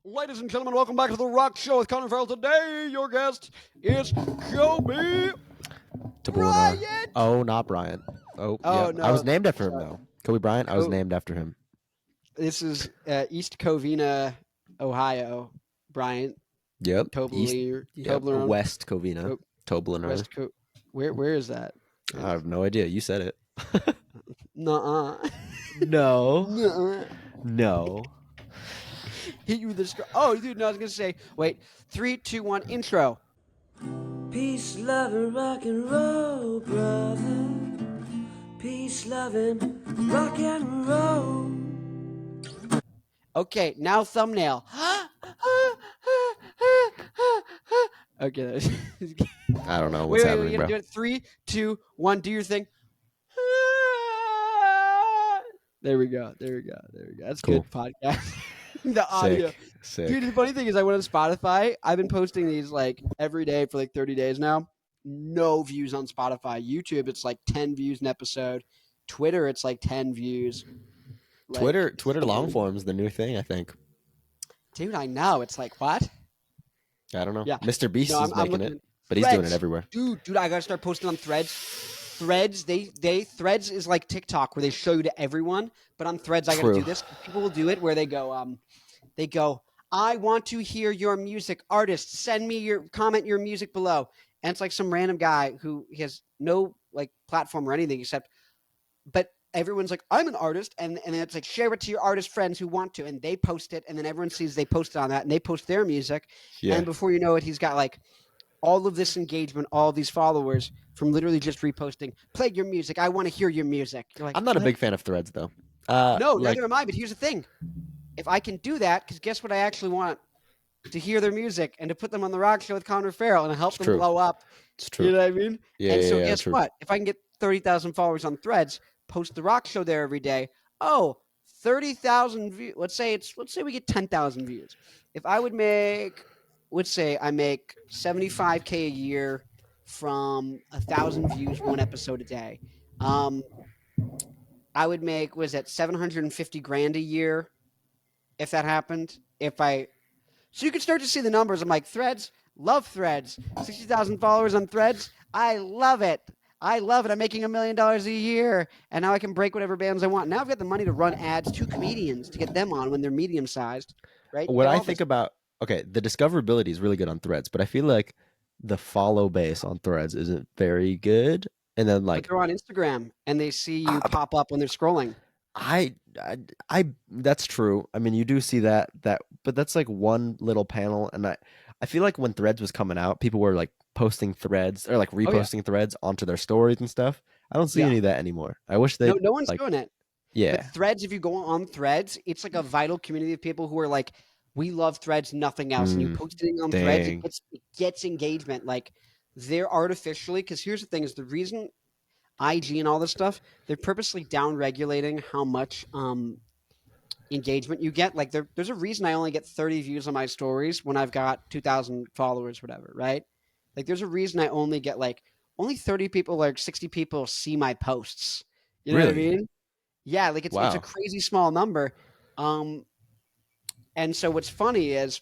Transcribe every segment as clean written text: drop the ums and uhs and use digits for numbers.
Ladies and gentlemen, welcome back to the Rock Show with Connor Farrell. Today, your guest is Kobe Bryant. Oh, not Bryant. Oh, yeah. no. I was named after him, Sorry. though. Kobe Bryant, I was named after him. This is East Covina, Ohio. Bryant. Yep. Toblerone. West Covina. Oh, Toblerone. Where is that? I have no idea. You said it. Nuh-uh. No. Nuh-uh. No. Hit you with this. Oh, dude, no, I was going to say, wait. 3, 2, 1, intro. Peace, love, and rock and roll, brother. Peace, love, and rock and roll. Okay, now thumbnail. Okay. I don't know what's happening, bro. Do it. 3, 2, 1. Do your thing. There we go. That's cool. Good podcast. The audio. Sick. Dude, the funny thing is I went on Spotify. I've been posting these like every day for like 30 days now. No views on Spotify. YouTube, it's like 10 views an episode. Twitter, it's like 10 views. Like, Twitter long form is the new thing, I think. Dude, I know. It's like, what? I don't know. Yeah. Mr. Beast No, is I'm making it, looking- but he's doing it everywhere. Dude, I gotta start posting on Threads. Threads, Threads is like TikTok where they show you to everyone, but on Threads I gotta True. do this. People will do it where they go, I want to hear your music, artist. Send me your music below. And it's like some random guy who has no like platform or anything except, but everyone's like, I'm an artist, and then it's like share it to your artist friends who want to, and they post it, and then everyone sees they posted on that, and they post their music, and before you know it, he's got like all of this engagement, all of these followers from literally just reposting. Play your music. I want to hear your music. You're like, I'm not what? a big fan of Threads, though. No, neither am I. But here's the thing: if I can do that, because guess what? I actually want to hear their music and to put them on the Rock Show with Connor Farrell and help them blow up. It's true. You know what I mean? Yeah, and so guess true. what? If I can get 30,000 followers on Threads, post the Rock Show there every day. Oh, 30,000 views. Let's say we get 10,000 views. If I would make, let's say I make $75K a year from 1,000 views, one episode a day. I would make, was that $750,000 a year if that happened? So you could start to see the numbers. I'm like, Threads, love Threads. 60,000 followers on Threads. I love it. I'm making $1 million a year, and now I can break whatever bands I want. Now I've got the money to run ads to comedians to get them on when they're medium-sized, right? What I think about, the discoverability is really good on Threads, but I feel like the follow base on Threads isn't very good. And then like they're on Instagram and they see you pop up when they're scrolling. I that's true. I mean, you do see that, but that's like one little panel, and I feel like when Threads was coming out, people were like posting threads or like reposting threads onto their stories and stuff. I don't see any of that anymore. I wish they no one's doing it. Yeah. But Threads, if you go on Threads, it's like a vital community of people who are like, we love Threads, nothing else. And you post it on Threads, it gets engagement. Like they're artificially, because here's the thing is the reason IG and all this stuff, they're purposely down regulating how much engagement you get. Like there's a reason I only get 30 views on my stories when I've got 2,000 followers, whatever, right? Like there's a reason I only get like only 30 people, like 60 people see my posts. You know what I mean? Yeah, like it's a crazy small number. And so what's funny is,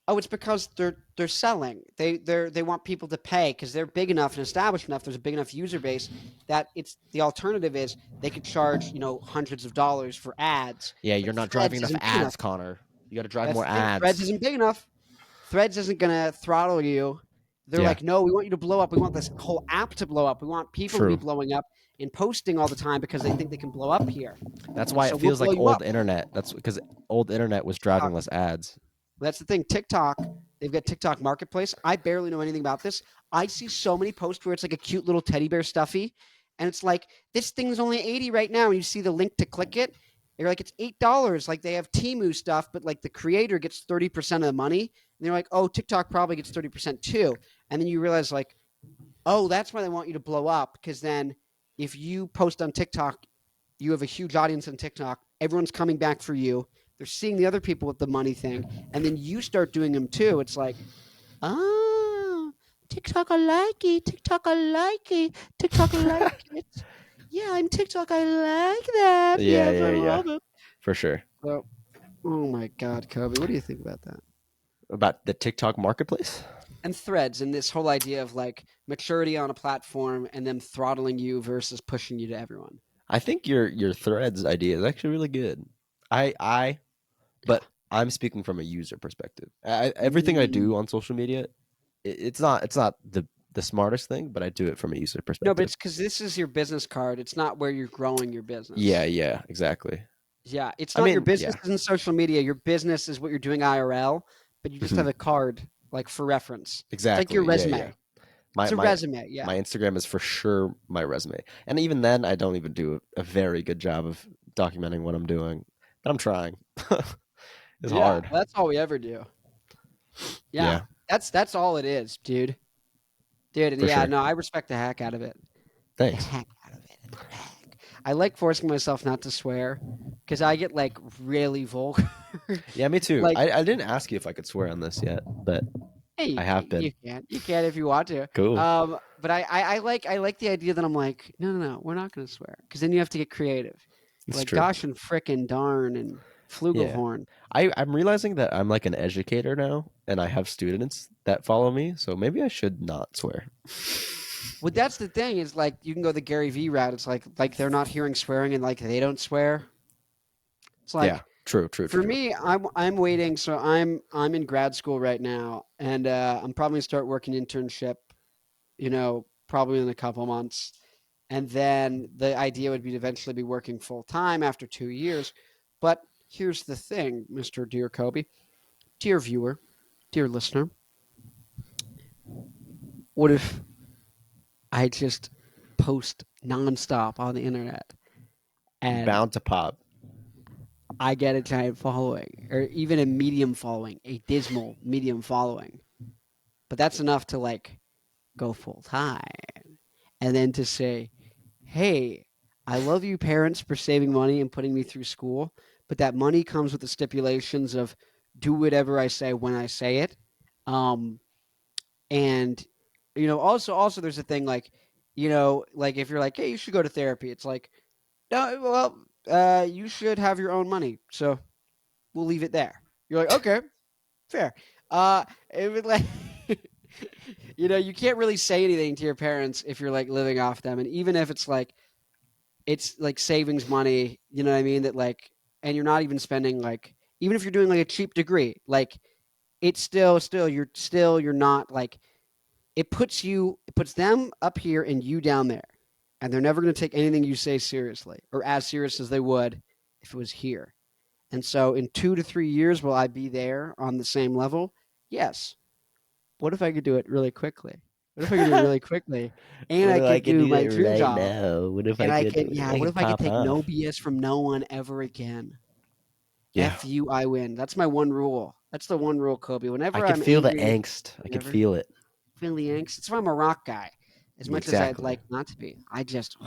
it's because they're selling. They want people to pay because they're big enough and established enough. There's a big enough user base that it's the alternative is they could charge hundreds of dollars for ads. Yeah, you're not driving enough ads, Connor. You got to drive more ads. Threads isn't big enough. Threads isn't gonna throttle you. They're like, no, we want you to blow up. We want this whole app to blow up. We want people to be blowing up and posting all the time because they think they can blow up here. That's why it feels like old internet. That's because old internet was driving less ads. That's the thing. TikTok, they've got TikTok Marketplace. I barely know anything about this. I see so many posts where it's like a cute little teddy bear stuffy, and it's like, this thing's only $80 right now, and you see the link to click it. You're like, it's $8. Like they have Temu stuff, but like the creator gets 30% of the money. And they're like, oh, TikTok probably gets 30% too. And then you realize like, oh, that's why they want you to blow up. Because then if you post on TikTok, you have a huge audience on TikTok. Everyone's coming back for you. They're seeing the other people with the money thing. And then you start doing them too. It's like, oh, TikTok, I like it. TikTok, I like it. TikTok, I like it. Yeah, I'm TikTok. I like that. Yeah. I love it. For sure. So Oh my God, Kobe, what do you think about that? About the TikTok marketplace? And threads and this whole idea of like maturity on a platform and them throttling you versus pushing you to everyone. I think your threads idea is actually really good. I Yeah. but I'm speaking from a user perspective. Everything I Mm. do on social media, it's not the smartest thing, but I do it from a user No, but perspective. it's because this is your business card. It's not where you're growing your Yeah, business. yeah, exactly. Yeah, it's I not your mean, business yeah. isn't social media. Your business is what you're doing IRL, but you just Mhm. have a card like for reference. It's like your Exactly. Yeah, yeah. resume. My It's a my resume. Yeah. my Instagram is for sure my resume. And even then I don't even do a very good job of documenting what I'm doing. But I'm trying. It's Yeah, hard. that's all we ever do. Yeah. Yeah, That's all it is, dude. Dude, and for yeah, sure. no, I respect the heck out of it. The Thanks. heck out of it. The heck. I like forcing myself not to swear because I get like really vulgar. Yeah, me too. Like, I didn't ask you if I could swear on this yet, but hey, I have been. you can if you want to. Cool. But I like the idea that I'm like, no, we're not gonna swear because then you have to get creative. It's Like true. gosh and frickin' darn and Yeah. flugelhorn. I'm realizing that I'm like an educator now and I have students that follow me, so maybe I should not swear. Well, that's the thing is like you can go the Gary V route. It's like they're not hearing swearing and like they don't swear. It's Yeah. like True, true, true, for true. me, I'm waiting. So I'm in grad school right now, and I'm probably gonna start working internship. Probably in a couple months, and then the idea would be to eventually be working full time after 2 years. But here's the thing, Mister Dear Kobe, dear viewer, dear listener, what if I just post nonstop on the internet and Bound to pop. I get a giant following, or even a medium following, a dismal medium following. But that's enough to like go full time. And then to say, hey, I love you parents for saving money and putting me through school, but that money comes with the stipulations of do whatever I say when I say it. Um, and also there's a thing like, like if you're like, hey, you should go to therapy, it's like, no, well, you should have your own money. So we'll leave it there. You're like, okay, fair. It would like, you can't really say anything to your parents if you're like living off them, and even if it's like savings money, you know what I mean? That like, and you're not even spending like, even if you're doing like a cheap degree, like it's you're not like, it puts them up here and you down there, and they're never going to take anything you say seriously or as serious as they would if it was here. And so in 2 to 3 years, will I be there on the same level? Yes. What if I could do it really quickly? What if I could do it really quickly and What I if I could could do do my it dream right job now? What if and I I could could, yeah, I what could if I could pop take no off? BS from no one ever again? Yeah. F you, I win. That's my one rule. That's the one rule, Kobe. I Whenever could I'm feel the angry, angst. I could whatever, feel it. feel the angst. That's why I'm a rock guy. As much as I'd Exactly. like not to be, I just,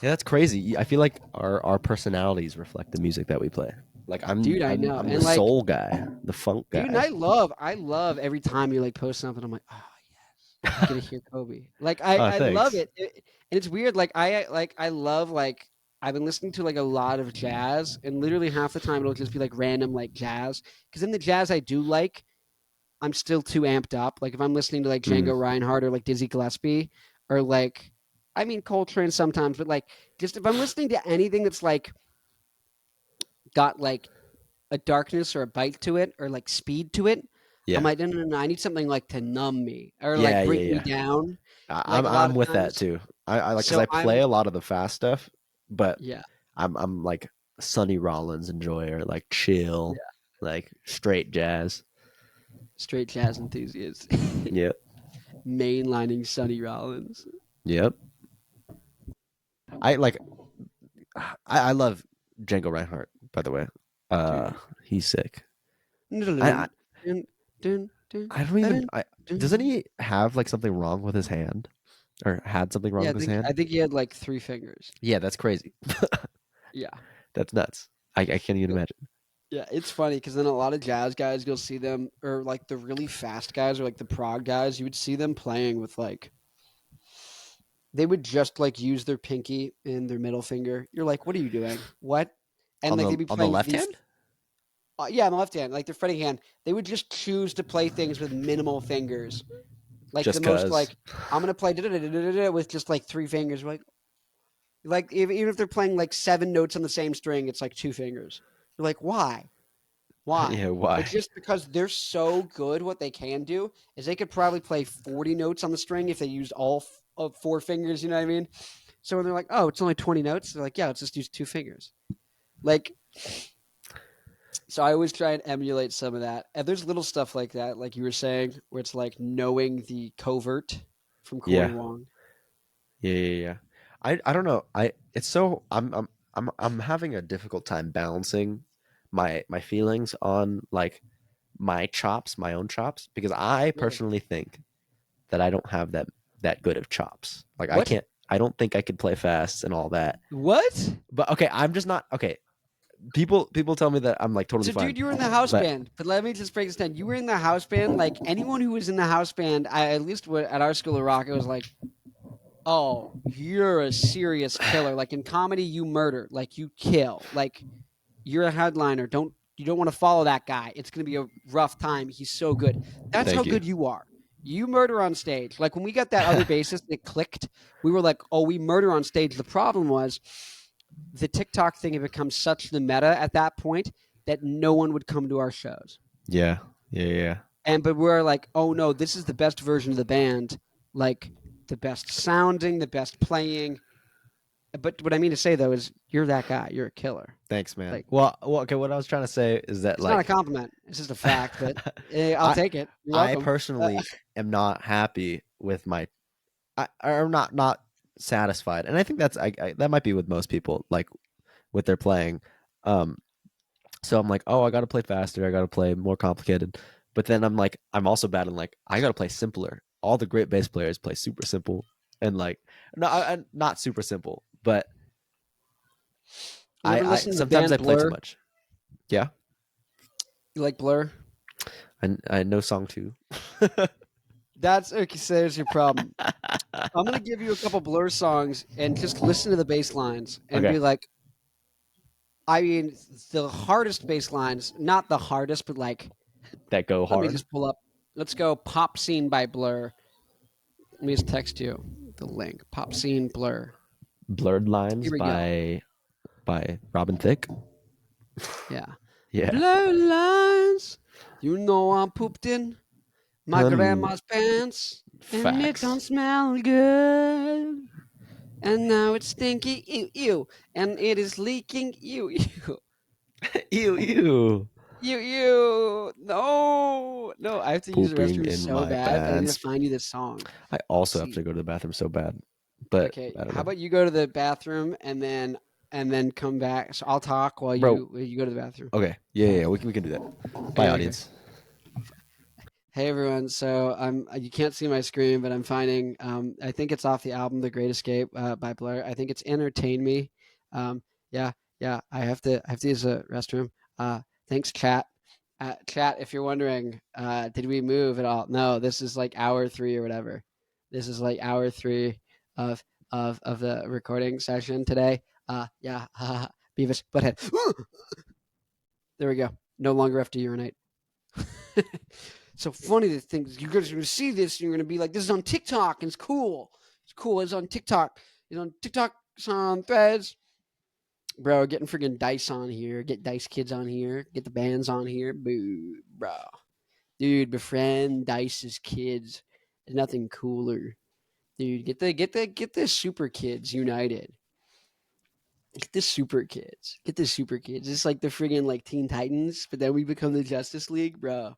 Yeah, that's crazy. I feel like our personalities reflect the music that we play. Like I'm dude, I I'm know. I'm the And like, soul guy, the funk dude, and guy. I love every time you like post something. I'm like, oh yes, I get to hear Kobe. Like Oh, I love thanks. it. And it's weird. I love like I've been listening to like a lot of jazz, and literally half the time it'll just be like random like jazz. Because in the jazz I do like, I'm still too amped up. Like if I'm listening to like Mm, Django Reinhardt or like Dizzy Gillespie or like, I mean Coltrane sometimes, but like just if I'm listening to anything that's like got like a darkness or a bite to it or like speed to it, I'm yeah. like, no, I need something like to numb me or like Yeah, yeah, bring me yeah. down. I- Like I'm a lot I'm of with that times. too. I like because So I play I'm a lot of the fast stuff, but yeah, I'm like Sonny Rollins enjoyer, like yeah, chill, like straight jazz. straight jazz enthusiast, Yep. mainlining Sonny Rollins. Yep. I like I love Django Reinhardt, by the way. Uh Dude. he's sick. I I, Dun, dun, dun, dun, I don't even dun, I doesn't dun. he have like something wrong with his hand? Or had something wrong Yeah, with his hand? I think he had like 3 fingers. Yeah, that's crazy. Yeah. That's nuts. I can't even imagine. Yeah, it's funny because then a lot of jazz guys, you'll see them, or like the really fast guys, or like the prog guys, you would see them playing with like, they would just like use their pinky and their middle finger. You're like, what are you doing? What? And On like the they'd be on the playing left these, hand? Yeah, on the left hand, like their fretting hand, they would just choose to play things with minimal fingers, like Just the most cause. like I'm gonna play with just like 3 fingers, like even if they're playing like 7 notes on the same string, it's like 2 fingers. You're like, why? Why? Yeah, why? It's just because they're so good. What they can do is they could probably play 40 notes on the string if they used all of 4 fingers. You know what I mean? So when they're like, "Oh, it's only 20 notes," they're like, "Yeah, let's just use 2 fingers." Like, so I always try and emulate some of that. And there's little stuff like that, like you were saying, where it's like knowing the covert from Corey Yeah. Wong. Yeah. I don't know. I'm having a difficult time balancing my feelings on like my chops, my own chops, because I Really? personally think that I don't have that good of chops. Like What? I don't think I could play fast and all that. What? But okay, I'm just not okay. People tell me that I'm like totally So, fine. dude, you were in the house But band. But let me just break this down. You were in the house band. Like anyone who was in the house band, at least at our school of rock, it was like, oh, you're a serious killer. Like in comedy, you murder. Like you kill. Like you're a headliner. You don't want to follow that guy. It's gonna be a rough time. He's so good. That's how thank you. good you are. You murder on stage. Like when we got that other bassist, it clicked. We were like, oh, we murder on stage. The problem was the TikTok thing had become such the meta at that point that no one would come to our shows. Yeah. Yeah. But we're like, oh no, this is the best version of the band, like the best sounding, the best playing. But what I mean to say though is you're that guy. You're a killer. Thanks, man. Like Well, okay. What I was trying to say is that it's not a like compliment. It's just a fact. But I'll I take it. You're I welcome. personally am not happy with or not satisfied, and I think that might be with most people, like with their playing. Um, so I'm like, oh, I got to play faster, I got to play more complicated, but then I'm like, I'm also bad in like, I got to play simpler. All the great bass players play super simple, and like, no, not super simple, but You ever I listen to the sometimes band I play too Blur? much. Yeah, You like Blur? I know song 2. That's okay. So there's your problem. I'm gonna give you a couple Blur songs and just listen to the bass lines and Okay, be like, I mean, the hardest bass lines, not the hardest, but like, that go let me hard. just pull up. Let's go Pop Scene by Blur. Let me just text you the link. Pop Scene Blur. Blurred Lines Here we go. by Robin Thicke. Yeah. Yeah. Blur lines. You know I'm pooped in my grandma's pants. And it don't Facts. smell good. And now it's stinky. Ew, ew. And it is leaking. Ew, ew. Ew, ew. Ew, ew. No. No, I have to use the Pooping restroom in so my bad, but I need to pants. find you this song. I Let's also have see. to go to the bathroom so bad, but Okay, I don't how know. about you go to the bathroom and then come back. So I'll talk while Bro, you go to the bathroom. okay. Yeah. We can do that. Bye, Okay, okay. audience. Hey everyone. So you can't see my screen, but I'm finding I think it's off the album The Great Escape by Blur. I think it's Entertain Me. Yeah, yeah. I have to use the restroom. Thanks, chat. Chat, if you're wondering, did we move at all? No, this is like hour 3 or whatever. This is like hour 3 of of the recording session today. Yeah, Beavis Butthead. There we go. No longer have to urinate. So funny to think you guys are going to see this and you're going to be like, this is on TikTok and it's cool. It's cool. It's on TikTok. It's on TikTok. It's on Threads. Bro, getting freaking Dice on here. Get Dice Kids on here. Get the bands on here. Boo, bro. Dude, befriend Dice's kids. There's nothing cooler. Dude, get the super kids united. Get the super kids. Get the super kids. It's like the friggin' like Teen Titans, but then we become the Justice League, bro.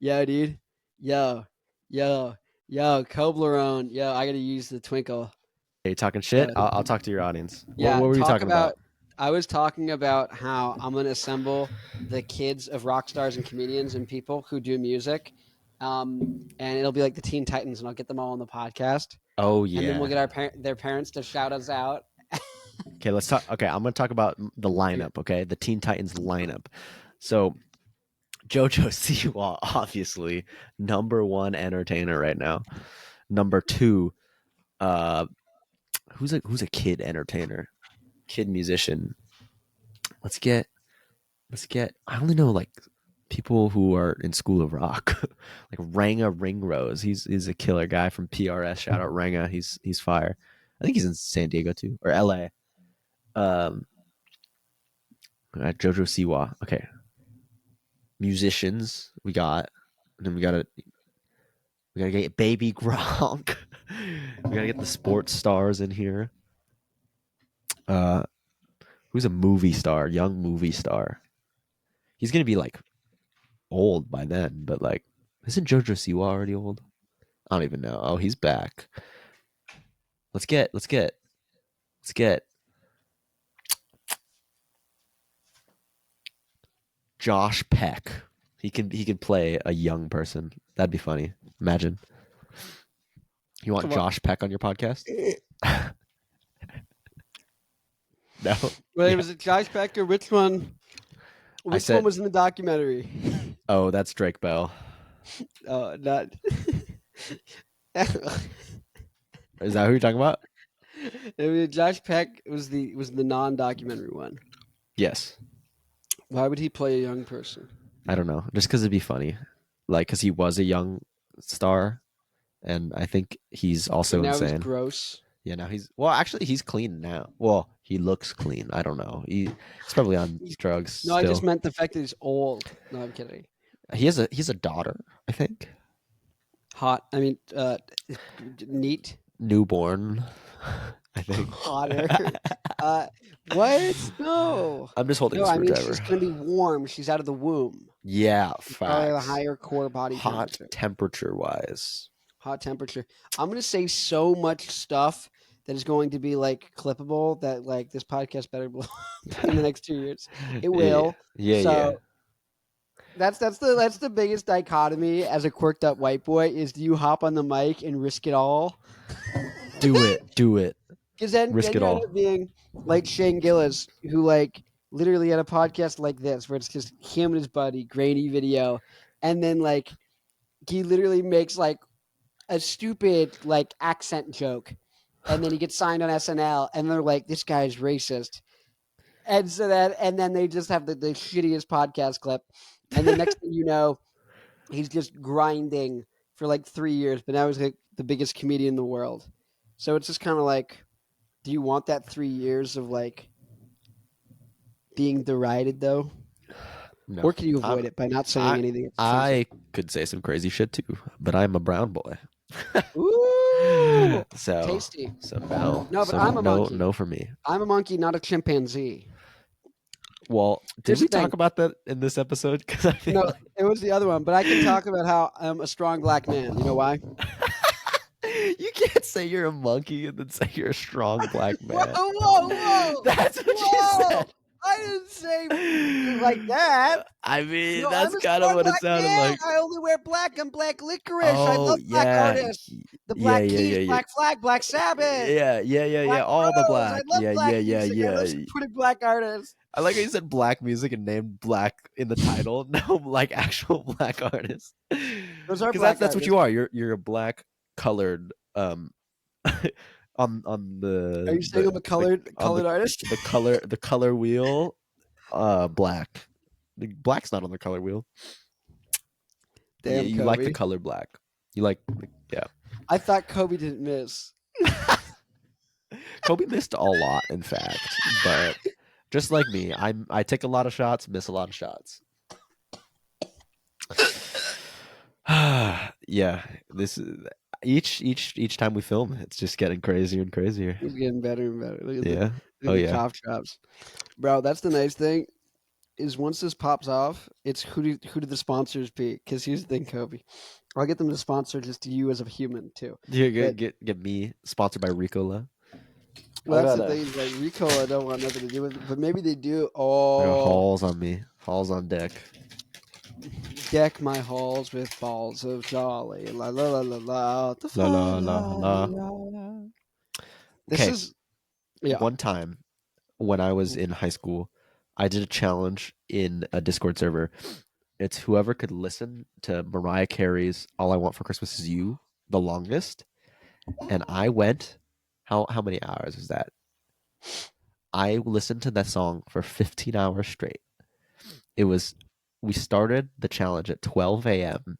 Yo, dude. Yo, yo, yo, Toblerone. Yo, I gotta use the twinkle. Hey, talking Yo, shit? I'll talk to your audience. yeah, What were you talk talking about. about? I was talking about how I'm gonna assemble the kids of rock stars and comedians and people who do music, and it'll be like the Teen Titans, and I'll get them all on the podcast, Oh and then we'll yeah. get their parents to shout us out. Okay, let's talk. Okay, I'm gonna talk about the lineup. Okay, the Teen Titans lineup. So JoJo Siwa, obviously #1 entertainer right now. #2, uh, who's a kid entertainer, kid musician. Let's get Let's get. I only know like people who are in School of Rock, like Ranga Ringrose. He's a killer guy from PRS. Shout out Ranga. He's fire. I think he's in San Diego too or LA. Jojo Siwa. Okay, musicians we got, and then we gotta get Baby Gronk. We gotta get the sports stars in here. Who's a movie star? Young movie star. He's gonna be like old by then, but like, isn't Jojo Siwa already old? I don't even know. Oh, he's back. Let's get Josh Peck. He can play a young person. That'd be funny. Imagine. You want Josh Peck on your podcast? No. Wait, was it Josh Becker? Which one? Which one was in the documentary? Oh, that's Drake Bell. Oh, not. Is that who you're talking about? Josh Peck was the non-documentary one. Yes. Why would he play a young person? I don't know. Just because it'd be funny, like because he was a young star, and I think he's also now insane. He's gross. Yeah, now actually he's clean now. Well, he looks clean. I don't know. He's probably on drugs. No, still. I just meant the fact that he's old. No, I'm kidding. He has a daughter, I think. Hot. I mean, neat. Newborn, I think. Hotter. What? No. I'm just holding No, a I mean, screwdriver. she's going to be warm. She's out of the womb. Yeah, Probably the facts. higher core body Hot temperature wise. Hot temperature. I'm going to say so much stuff that is going to be like clippable that like this podcast better blow up in the next 2 years. It will. Yeah. So that's the biggest dichotomy as a quirked up white boy is do you hop on the mic and risk it all? Do it. Because then Risk you it all. end up being like Shane Gillis, who like literally had a podcast like this where it's just him and his buddy, grainy video, and then like he literally makes like a stupid like accent joke, and then he gets signed on SNL, and they're like, "This guy's racist," and so and then they just have the shittiest podcast clip, and the next thing you know, he's just grinding for like 3 years, but now he's like the biggest comedian in the world. So it's just kind of like, do you want that 3 years of like being derided though? No. Or can you avoid it by not saying anything? I could say some crazy shit too, but I'm a brown boy. Ooh, So tasty. So no. No, but so I'm a no, monkey. no for me. I'm a monkey, not a chimpanzee. Well, Here's did we the thing. talk about that in this episode? Because I feel No, it was the other one. But I can talk about how I'm a strong black man. You know why? you can't say you're a monkey and then say you're a strong black man. Whoa! That's what you said. I didn't say like that. I mean, No, that's I'm a kind of strong what it black sounded man. like. I only wear black. I'm Black Licorice. I love black artists. The Black Keys, Black Flag, Black Sabbath. Yeah. Black All the Rose. black. I love Yeah, black yeah. music. I love supporting black artists. I like how you said black music and named black in the title. No, like actual black artists. Those are Because black that's what artists. you are. You're a black colored on the. Are you saying I'm a colored artist? The color wheel, black. Black's not on the color wheel. Damn, you like the Kobe. color black. You like, yeah. I thought Kobe didn't miss. Kobe missed a lot, in fact, but just like me, I take a lot of shots, miss a lot of shots. Yeah, this is each time we film, it's just getting crazier and crazier. It's getting better and better. Look at Yeah. the cough drops, bro. That's the nice thing. Is once this pops off, it's who do the sponsors be? Because here's the thing, Kobe. I'll get them to sponsor just you as a human too. You're gonna get me sponsored by Ricola. Well, that's the thing. Is like Ricola, I don't want nothing to do with it, but maybe they do. Oh, Halls on me, halls on deck. Deck my halls with balls of jolly. La la la la la. La, la, la. This Okay. is yeah. One time when I was in high school, I did a challenge in a Discord server. It's whoever could listen to Mariah Carey's "All I Want for Christmas Is You" the longest, and I went. How many hours was that? I listened to that song for 15 hours straight, we started the challenge at 12 a.m.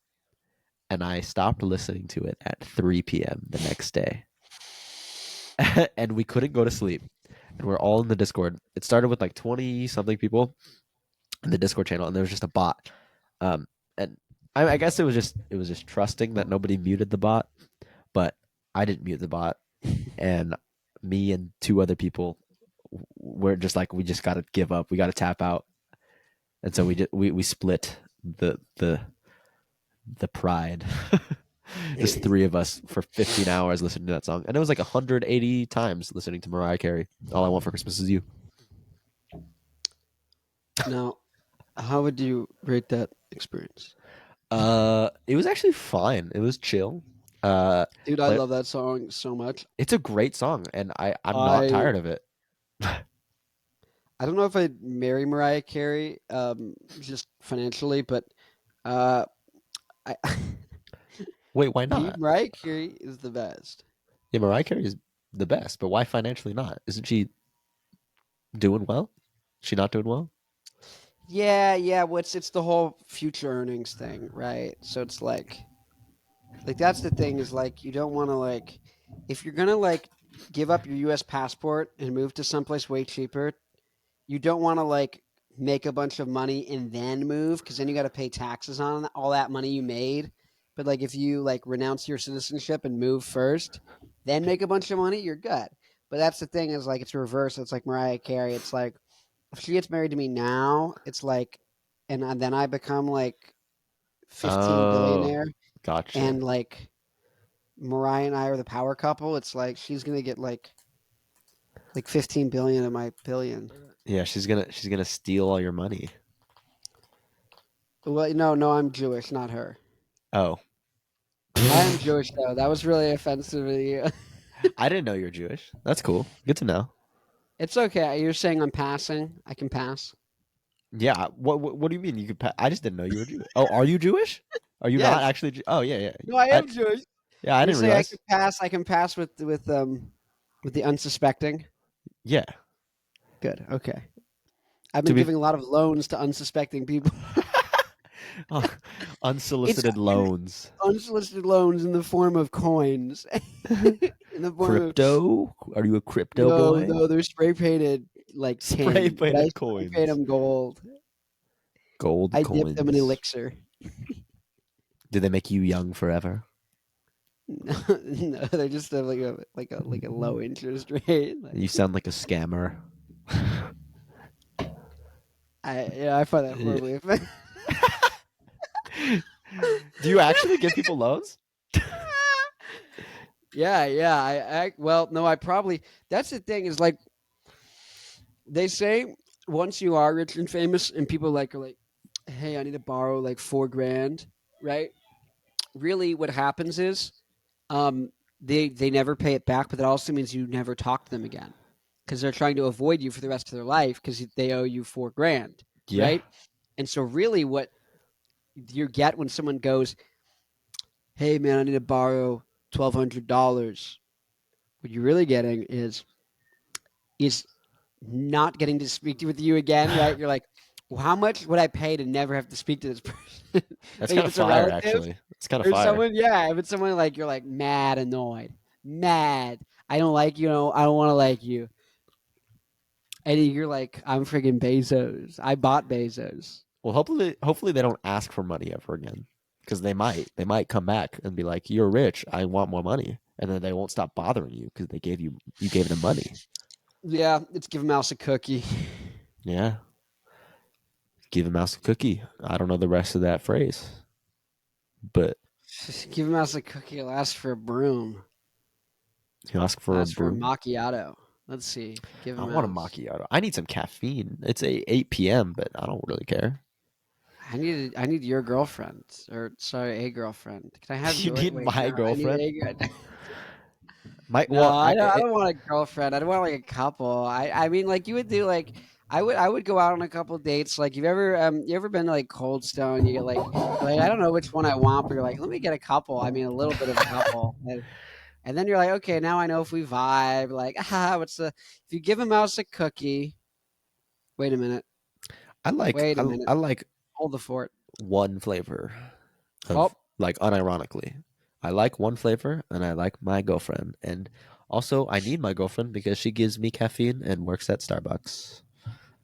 and I stopped listening to it at 3 p.m. the next day. And we couldn't go to sleep. And we're all in the Discord. It started with like 20 something people in the Discord channel, and there was just a bot. And I guess it was just trusting that nobody muted the bot, but I didn't mute the bot, and me and two other people were just like, we just got to give up. We got to tap out, and so we split the pride. Just three of us for 15 hours listening to that song, and it was like 180 times listening to Mariah Carey. All I Want for Christmas Is You. Now, how would you rate that experience? It was actually fine. It was chill. Dude, I But love that song so much. it's a great song, and I'm not tired of it. I don't know if I'd marry Mariah Carey, just financially, but I Wait, why not? Mariah Carey is the best. Yeah, Mariah Carey is the best, but why financially not? Isn't she doing well? Is she not doing well? Yeah. Well, it's the whole future earnings thing, right? So it's like that's the thing is like you don't want to like if you're gonna like give up your U.S. passport and move to someplace way cheaper, you don't want to like make a bunch of money and then move because then you got to pay taxes on all that money you made. But like if you like renounce your citizenship and move first, then make a bunch of money, you're good. But that's the thing is like it's reverse. It's like Mariah Carey. It's like if she gets married to me now, it's like, and then I become like 15 Oh, billionaire, gotcha. and like Mariah and I are the power couple. It's like she's gonna get like 15 billion of my billion. Yeah, she's gonna steal all your money. Well, no, I'm Jewish, not her. Oh, I am Jewish though. That was really offensive of you. I didn't know you're Jewish. That's cool. Good to know. It's okay. You're saying I'm passing. I can pass. Yeah. What do you mean you could? I just didn't know you were Jewish. Oh, are you Jewish? Are you not Yes. actually? Oh, yeah, yeah. No, I am Jewish. Yeah, I You're didn't saying I realize. can pass. I can pass with the unsuspecting. Yeah. Good. Okay. I've To been be giving a lot of loans to unsuspecting people. oh, It's unsolicited loans. unsolicited loans in the form of coins. In the form of Crypto? Are you a crypto boy? no, they're spray painted like Spray tin, but I painted spray paint coins. them gold. Gold I dip them in coins. elixir. Do they make you young forever? No, they're just like a low interest rate. You sound like a scammer. I find that horribly offensive. Do you actually give people loans? Yeah. Well, no, I probably. That's the thing is like they say once you are rich and famous, and people like are like, hey, I need to borrow like $4,000, right? Really, what happens is, they never pay it back, but that also means you never talk to them again because they're trying to avoid you for the rest of their life because they owe you $4,000, Yeah. right? And so, really, what you get when someone goes, hey man, I need to borrow $1,200. What you're really getting is not getting to speak with you again, right? You're like, well, how much would I pay to never have to speak to this person? That's Like, kind if of it's a fire, relative actually. It's kind of or fire. someone, yeah, if it's someone like you're like mad annoyed, mad, I don't like you, I don't want to like you, and you're like, I'm friggin' Bezos. I bought Bezos. Well, hopefully they don't ask for money ever again, because they might come back and be like, "You're rich. I want more money," and then they won't stop bothering you because you gave them money. Yeah, it's give a mouse a cookie. Yeah. Give a mouse a cookie. I don't know the rest of that phrase, but Give a mouse a cookie, it'll ask for a broom. you ask for a Ask for a broom. macchiato. Let's see. Give a I mouse. want a macchiato. I need some caffeine. It's 8 p.m., but I don't really care. I need your girlfriend, or sorry, a girlfriend. Can I have You your? need Wait, my no, girlfriend? No, I don't want a girlfriend. I don't want like a couple. I mean, like you would do like I would go out on a couple dates. Like you ever been to like Cold Stone? You get like I don't know which one I want, but you're like, let me get a couple. I mean, a little bit of a couple. And then you're like, okay, now I know if we vibe. Like, what's the if you give a mouse a cookie? Wait a minute. Wait a minute. I like Hold the fort. one flavor Oh, of like unironically. I like one flavor and I like my girlfriend. And also I need my girlfriend because she gives me caffeine and works at Starbucks.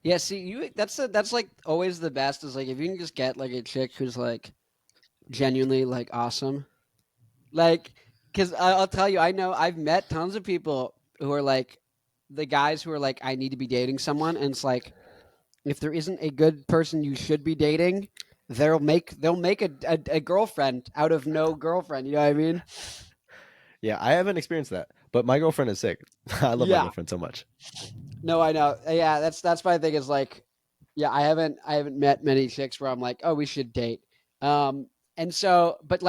yeah. See, that's like always the best. Is like if you can just get like a chick who's like genuinely like awesome. Like, because I'll tell you, I know I've met tons of people who are like the guys who are like, I need to be dating someone, and it's like if there isn't a good person you should be dating, they'll make a girlfriend out of no girlfriend. You know what I mean? Yeah, I haven't experienced that, but my girlfriend is sick. I love my Yeah. girlfriend so much. No, I know. Yeah, that's my thing. Is like, yeah, I haven't met many chicks where I'm like, oh, we should date. Um, and so, but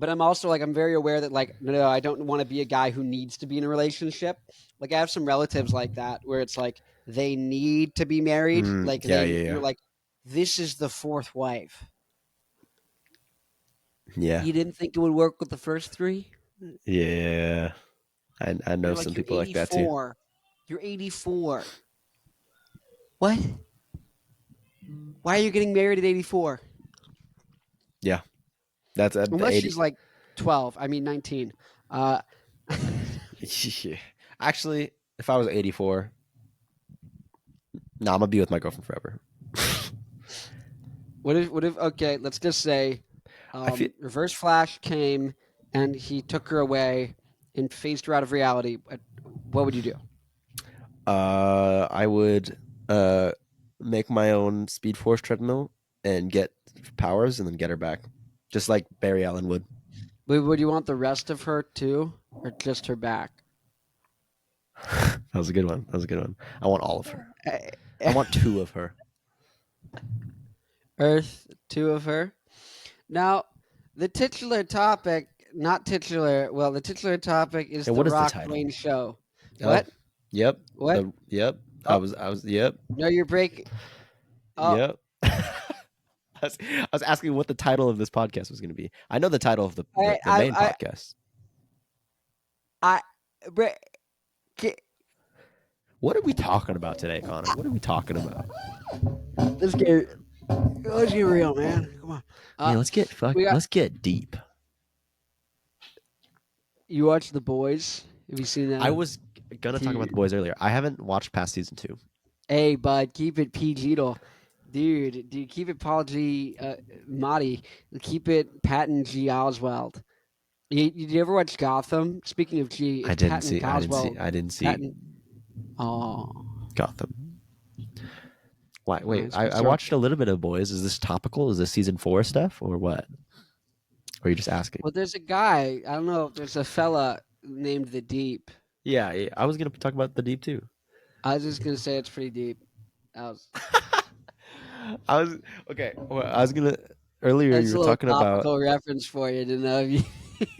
I'm also like I'm very aware that like no, I don't want to be a guy who needs to be in a relationship. Like I have some relatives like that where it's like they need to be married. Like Yeah, yeah, you're yeah. like, this is the fourth wife. Yeah. You didn't think it would work with the first three? Yeah. I know You're like some you're people like that too. 84. You're 84. What? Why are you getting married at 84? Yeah. That's at the Unless 80. she's like 12. I mean 19. Uh, Actually, if I was 84, I'm gonna be with my girlfriend forever. what if okay, let's just say I feel Reverse Flash came and he took her away and phased her out of reality. What would you do? I would make my own Speed Force treadmill and get powers and then get her back. Just like Barry Allen would. Would you want the rest of her too, or just her back? That was a good one. That was a good one. I want all of her. I want two of her. Earth, two of her. Now, the titular topic, not titular. Well, the titular topic is And the what is the Rock title? Dwayne Show. Oh, What? yep. What? Yep. Oh, I was yep. no, you're breaking. Oh, Yep. I was asking what the title of this podcast was going to be. I know the title of I, the I, main I, podcast. I, bre- What are we talking about today, Connor? What are we talking about? let's get real, man. Come on. Yeah, We got. let's get deep. You watch The Boys? Have you seen that? I was gonna talk about the boys earlier. I haven't watched past season 2. Hey, bud, keep it PG, though. Dude, keep it Paul G. Motti. Keep it Patton G. Oswald. Did you ever watch Gotham? Speaking of G, it's Patton Oswald. I didn't see Patton. Oh, Gotham. Why? Wait, nice. I watched a little bit of Boys. Is this topical? Is this season 4 stuff or what? Or are you just asking? Well, there's a guy. I don't know. There's a fella named the Deep. Yeah, I was gonna talk about the deep too. I was just gonna say it's pretty deep. I was. I was okay. Well, I was gonna earlier. That's You a were little talking about topical reference for you. Didn't know if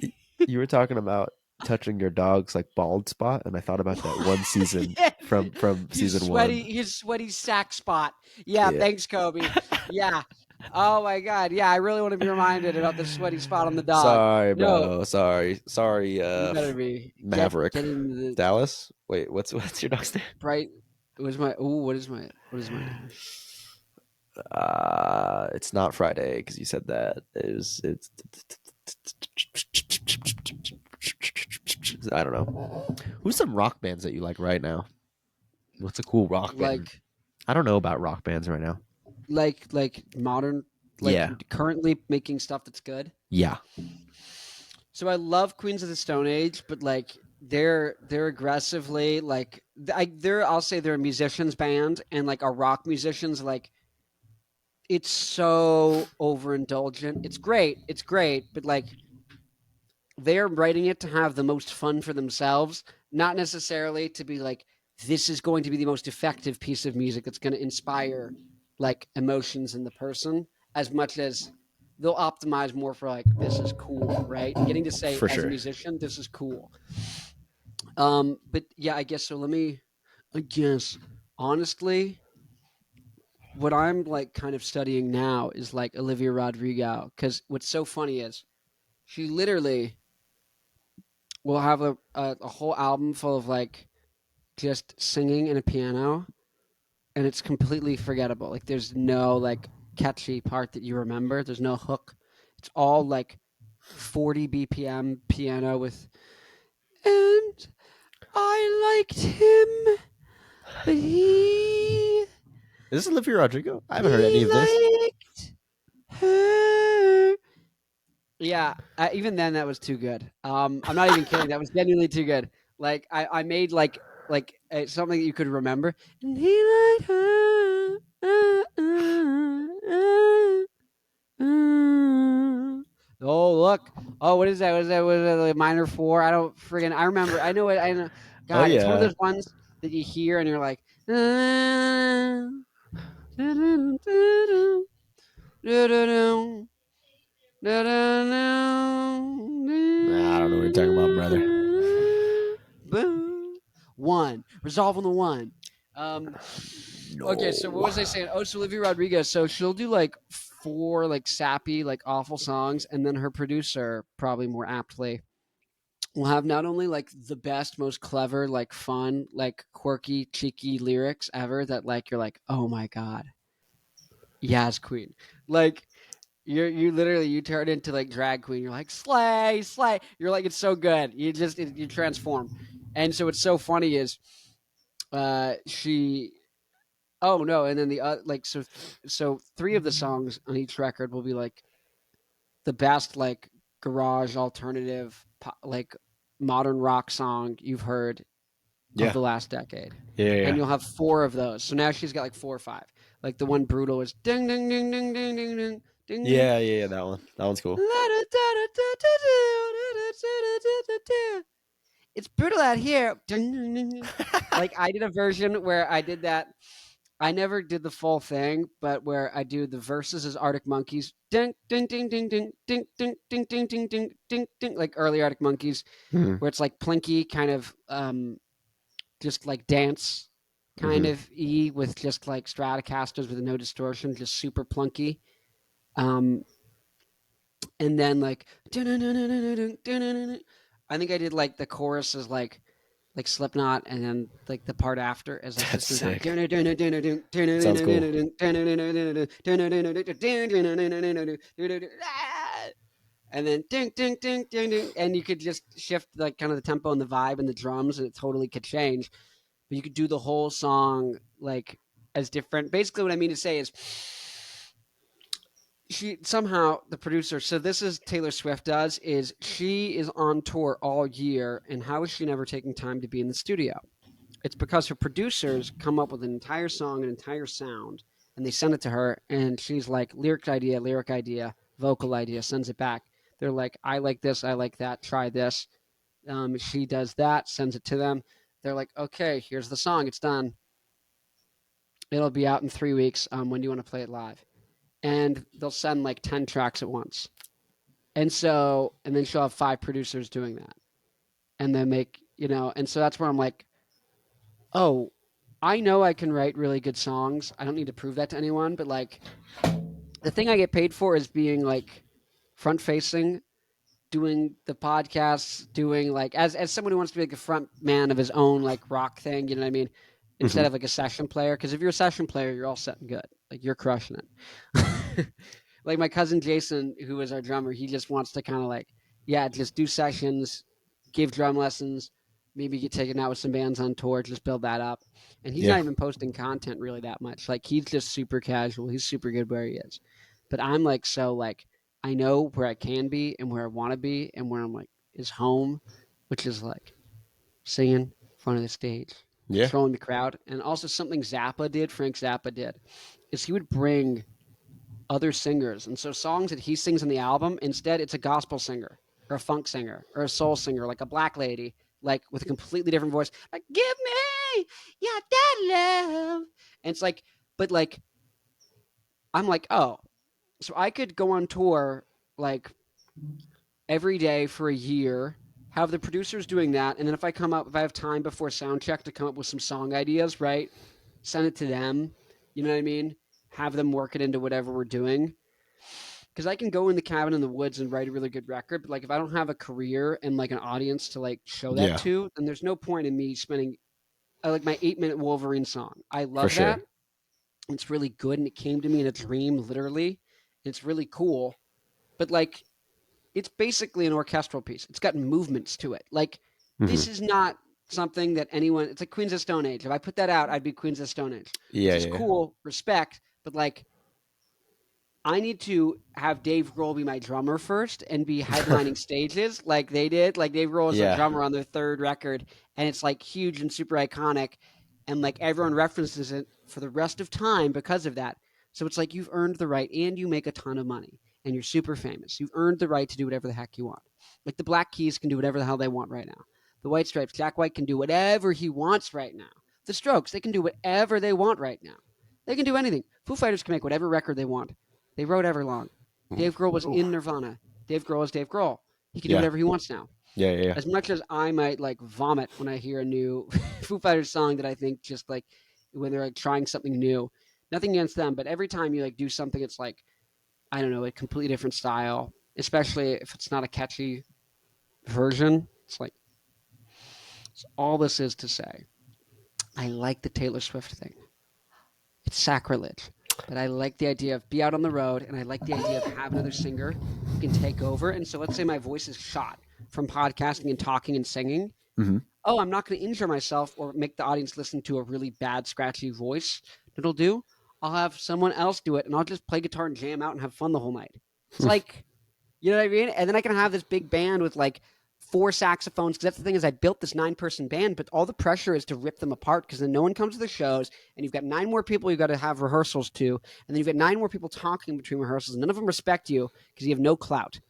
you. you were talking about touching your dog's like bald spot, and I thought about that one season Yes. from season His sweaty sack spot. Yeah, Yeah. thanks, Kobe. Yeah. Oh my God. Yeah, I really want to be reminded about the sweaty spot on the dog. Sorry, No, bro. Sorry. you better be Maverick. Get into the Dallas. Wait, what's your dog's name? bright. What is my? Oh, what is my? It's not Friday because you said that. It's I don't know. Who's some rock bands that you like right now? What's a cool rock band? Like I don't know about rock bands right now. like modern. Like Yeah. currently making stuff that's good. Yeah. So I love Queens of the Stone Age, but like they're aggressively like I'll say they're a musicians band and like a rock musicians like it's so overindulgent. It's great, but like they're writing it to have the most fun for themselves, not necessarily to be like this is going to be the most effective piece of music that's going to inspire like emotions in the person as much as they'll optimize more for like this is cool, right? Getting to say For as a sure. musician, this is cool. But yeah, I guess so. I guess honestly, what I'm like kind of studying now is like Olivia Rodrigo because what's so funny is she literally will have a whole album full of like just singing and a piano, and it's completely forgettable. Like there's no like catchy part that you remember. There's no hook. It's all like 40 BPM piano with, and I liked him, but Is this Olivia Rodrigo? I haven't heard any he of this. liked her. Yeah, even then that was too good. I'm not even kidding. That was genuinely too good. Like I made something that you could remember. And he liked her. Oh look. Oh, what is that? What is that? What is that? Like minor four? I don't friggin'. I remember. I know it. I know. Oh God, it's one of yeah. those ones that you hear and you're like. Nah, I don't know what you're talking about, brother. Boom. One. Resolve on the one. Okay, so what was I saying? Oh, so Olivia Rodrigo. So she'll do like 4 like sappy, like awful songs, and then her producer, probably more aptly, will have not only like the best, most clever, like fun, like quirky, cheeky lyrics ever that like you're like, oh my god, yes, queen. Like you literally you turn into like drag queen. You're like slay, slay. You're like it's so good. You transform. And so what's so funny is she oh no, and then the like so 3 of the songs on each record will be like the best like garage alternative like modern rock song you've heard of Yeah. the last decade. Yeah. And Yeah. you'll have 4 of those. So now she's got like 4 or 5. Like the one brutal is ding ding ding ding ding ding ding ding ding. Yeah. Yeah. That one. That one's cool. It's brutal out here. Like I did a version where I did that. I never did the full thing, but where I do the verses as Arctic Monkeys, ding ding ding ding ding ding ding ding ding ding ding ding ding, like early Arctic Monkeys, Mhm. where it's like plinky kind of just like dance kind Mhm. of E with just like Stratocasters with no distortion, just super plunky. Um, and then like I think I did like the chorus is like Slipknot, and then like the part after is like That's System of a sick. Sounds cool. Down, and then ding ding ding ding ding, and you could just shift like kind of the tempo and the vibe and the drums, and it totally could change. But you could do the whole song like as different. Basically, what I mean to say is she somehow the producer, so this is Taylor Swift does is she is on tour all year, and how is she never taking time to be in the studio? It's because her producers come up with an entire song, an entire sound, and they send it to her, and she's like lyric idea, vocal idea, sends it back. They're like, I like this, I like that, try this. She does that, sends it to them. They're like, okay, here's the song, it's done. It'll be out in 3 weeks. When do you want to play it live? And they'll send like 10 tracks at once. And then she'll have 5 producers doing that. And then and so that's where I'm like, oh, I know I can write really good songs. I don't need to prove that to anyone, but like the thing I get paid for is being like front facing, doing the podcasts, doing like as someone who wants to be like a front man of his own like rock thing, you know what I mean? Instead Mhm. of like a session player, because if you're a session player, you're all set and good. Like you're crushing it. Like my cousin Jason, who is our drummer, he just wants to kind of like, yeah, just do sessions, give drum lessons, maybe get taken out with some bands on tour, just build that up. And he's Yeah. not even posting content really that much. Like he's just super casual. He's super good where he is. But I'm like so like I know where I can be and where I want to be and where I'm like is home, which is like singing in front of the stage, Yeah. controlling the crowd. And also something Frank Zappa did, is he would bring other singers. And so songs that he sings in the album, instead it's a gospel singer or a funk singer or a soul singer, like a black lady, like with a completely different voice. Like, give me your that love. And it's like, but like, I'm like, oh, so I could go on tour like every day for a year, have the producers doing that, and then if I have time before sound check to come up with some song ideas, right? Send it to them. You know what I mean? Have them work it into whatever we're doing. Because I can go in the cabin in the woods and write a really good record, but like if I don't have a career and like an audience to like show that Yeah. to, then there's no point in me spending. I like my 8-minute Wolverine song. I For love that, sure. It's really good, and it came to me in a dream, literally. And it's really cool, but like, it's basically an orchestral piece. It's got movements to it. Like, Hmm. this is not something that anyone. It's like Queens of Stone Age. If I put that out, I'd be Queens of Stone Age, which Yeah, is yeah, cool, respect, but like, I need to have Dave Grohl be my drummer first and be headlining stages like they did. Like Dave Grohl was a yeah. drummer on their third record, and it's like huge and super iconic, and like everyone references it for the rest of time because of that. So it's like you've earned the right, and you make a ton of money, and you're super famous. You've earned the right to do whatever the heck you want. Like the Black Keys can do whatever the hell they want right now. The White Stripes, Jack White can do whatever he wants right now. The Strokes, they can do whatever they want right now. They can do anything. Foo Fighters can make whatever record they want. They wrote Everlong. Dave Grohl was Ooh. in Nirvana. Dave Grohl is Dave Grohl. He can do Yeah, whatever he wants now. yeah, yeah, As much as I might like vomit when I hear a new Foo Fighters song that I think just like when they're like trying something new. Nothing against them, but every time you like do something, it's like, I don't know, a completely different style. Especially if it's not a catchy version. It's like, so all this is to say, I like the Taylor Swift thing. It's sacrilege. But I like the idea of be out on the road, and I like the idea of have another singer who can take over. And so let's say my voice is shot from podcasting and talking and singing. hmm Oh, I'm not going to injure myself or make the audience listen to a really bad, scratchy voice. That'll do. I'll have someone else do it, and I'll just play guitar and jam out and have fun the whole night. It's like, you know what I mean? And then I can have this big band with like 4 saxophones. Because that's the thing is I built this 9-person band, but all the pressure is to rip them apart because then no one comes to the shows, and you've got 9 more people you've got to have rehearsals to, and then you've got 9 more people talking between rehearsals. None of them respect you because you have no clout.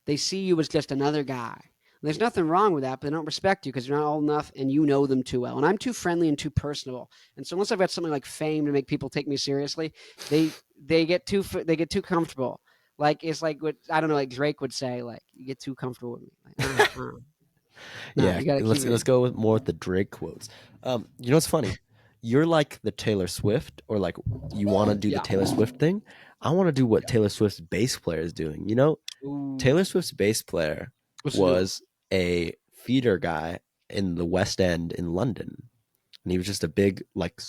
They see you as just another guy. And there's nothing wrong with that, but they don't respect you because you're not old enough and you know them too well. And I'm too friendly and too personable. And so once I've got something like fame to make people take me seriously, they get too comfortable. Like it's like what I don't know, like Drake would say, like you get too comfortable with me. Like, no, Yeah. you gotta keep Let's it. go with more with the Drake quotes. You know what's funny? You're like the Taylor Swift, or like you want to do the Yeah. Taylor Swift thing. I want to do what Taylor Swift's bass player is doing. You know, Ooh. Taylor Swift's bass player What's he doing? was a feeder guy in the West End in London, and he was just a big like.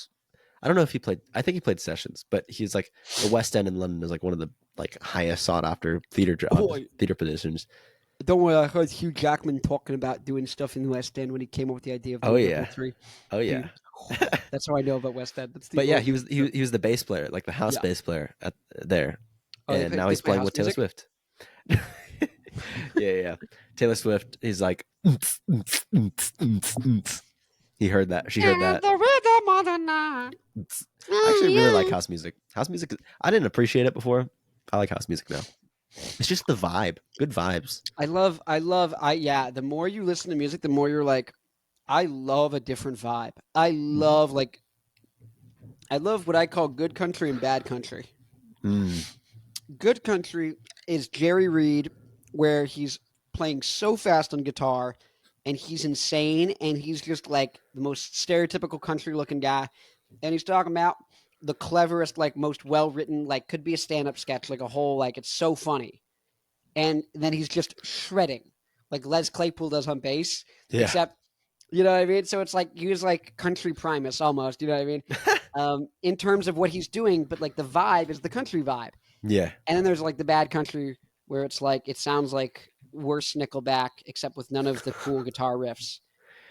I don't know if he played. I think he played sessions, but he's like the West End in London is like one of the like highest sought after theater jobs, Boy, theater positions. don't worry. I heard Hugh Jackman talking about doing stuff in the West End when he came up with the idea of Oh doing yeah, Double Three. oh Dude, yeah. that's how I know about West End. That's the But yeah, only. he was the bass player, like the house Yeah. bass player at there, Oh, and now they he's play playing house with Taylor music. Swift. Yeah. Taylor Swift. He's like, he heard that. She heard that. The rhythm of the night. I actually really like house music. House music. I didn't appreciate it before. I like house music now. It's just the vibe. Good vibes. Yeah, the more you listen to music, the more you're like, I love a different vibe. I love what I call good country and bad country. Mm. Good country is Jerry Reed, where he's playing so fast on guitar and he's insane and he's just like the most stereotypical country looking guy. And he's talking about the cleverest, like most well written, like could be a stand up sketch, like a whole, like it's so funny. And then he's just shredding like Les Claypool does on bass, Yeah. except, you know what I mean? So it's like he was like country Primus almost, you know what I mean? In terms of what he's doing, but like the vibe is the country vibe. Yeah. And then there's like the bad country where it's like it sounds like worse Nickelback, except with none of the cool guitar riffs.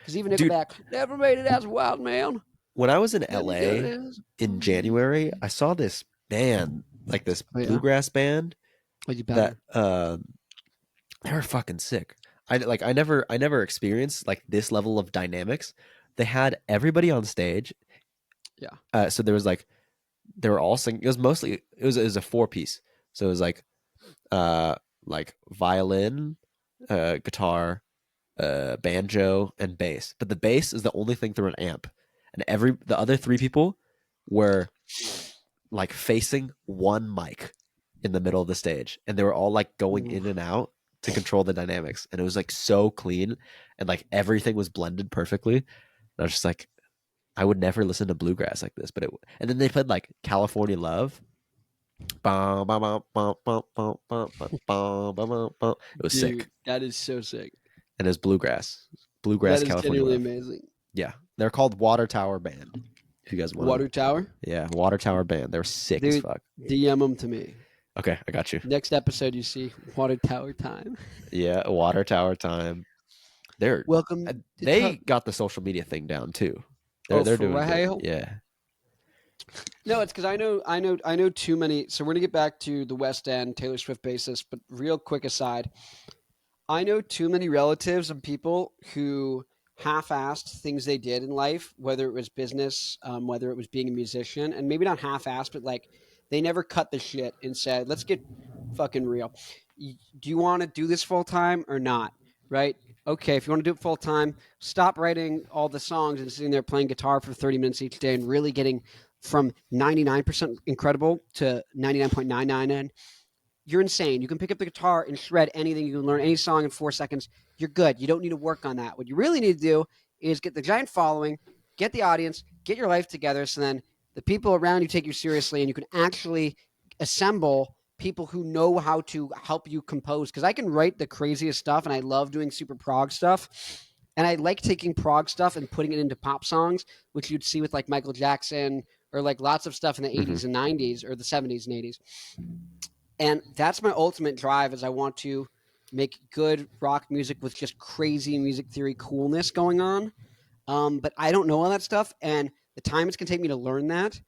Because even Dude. Nickelback never made it as Wild Man. When I was in Never LA did it as- in January, I saw this band, like this Oh, yeah? bluegrass band What you that better? they were fucking sick. I never experienced like this level of dynamics. They had everybody on stage. Yeah. So there was like they were all singing. It was mostly it was a 4-piece. So it was like violin, guitar, banjo, and bass. But the bass is the only thing through an amp, and the other 3 people were like facing one mic in the middle of the stage, and they were all like going in and out to control the dynamics, and it was like so clean, and like everything was blended perfectly. And I was just like, I would never listen to bluegrass like this, and then they played like California Love. It was sick, That is so sick. and it was bluegrass That is California genuinely Love. amazing. Yeah, they're called Water Tower Band. If you guys want. Water Tower. Yeah, Water Tower Band. They're sick as Dude. fuck. DM them to me. Okay, I got you. Next episode, you see Water Tower time. Yeah, Water Tower time. Welcome. They got the social media thing down too. Oh, They're doing Farrell? good. Yeah. No, it's because I know too many. So we're gonna get back to the West End Taylor Swift basis, but real quick aside, I know too many relatives and people who half-assed things they did in life, whether it was business, whether it was being a musician, and maybe not half-assed, but like they never cut the shit and said, "Let's get fucking real. Do you want to do this full time or not?" Right? Okay, if you want to do it full time, stop writing all the songs and sitting there playing guitar for 30 minutes each day and really getting from 99% incredible to 99.999. You're insane. You can pick up the guitar and shred anything. You can learn any song in 4 seconds. You're good. You don't need to work on that. What you really need to do is get the giant following, get the audience, get your life together, so then the people around you take you seriously, and you can actually assemble people who know how to help you compose. Because I can write the craziest stuff, and I love doing super prog stuff. And I like taking prog stuff and putting it into pop songs, which you'd see with like Michael Jackson or like lots of stuff in the 80s and 90s or the 70s and 80s. And that's my ultimate drive, is I want to make good rock music with just crazy music theory coolness going on. But I don't know all that stuff. And the time it's going to take me to learn that,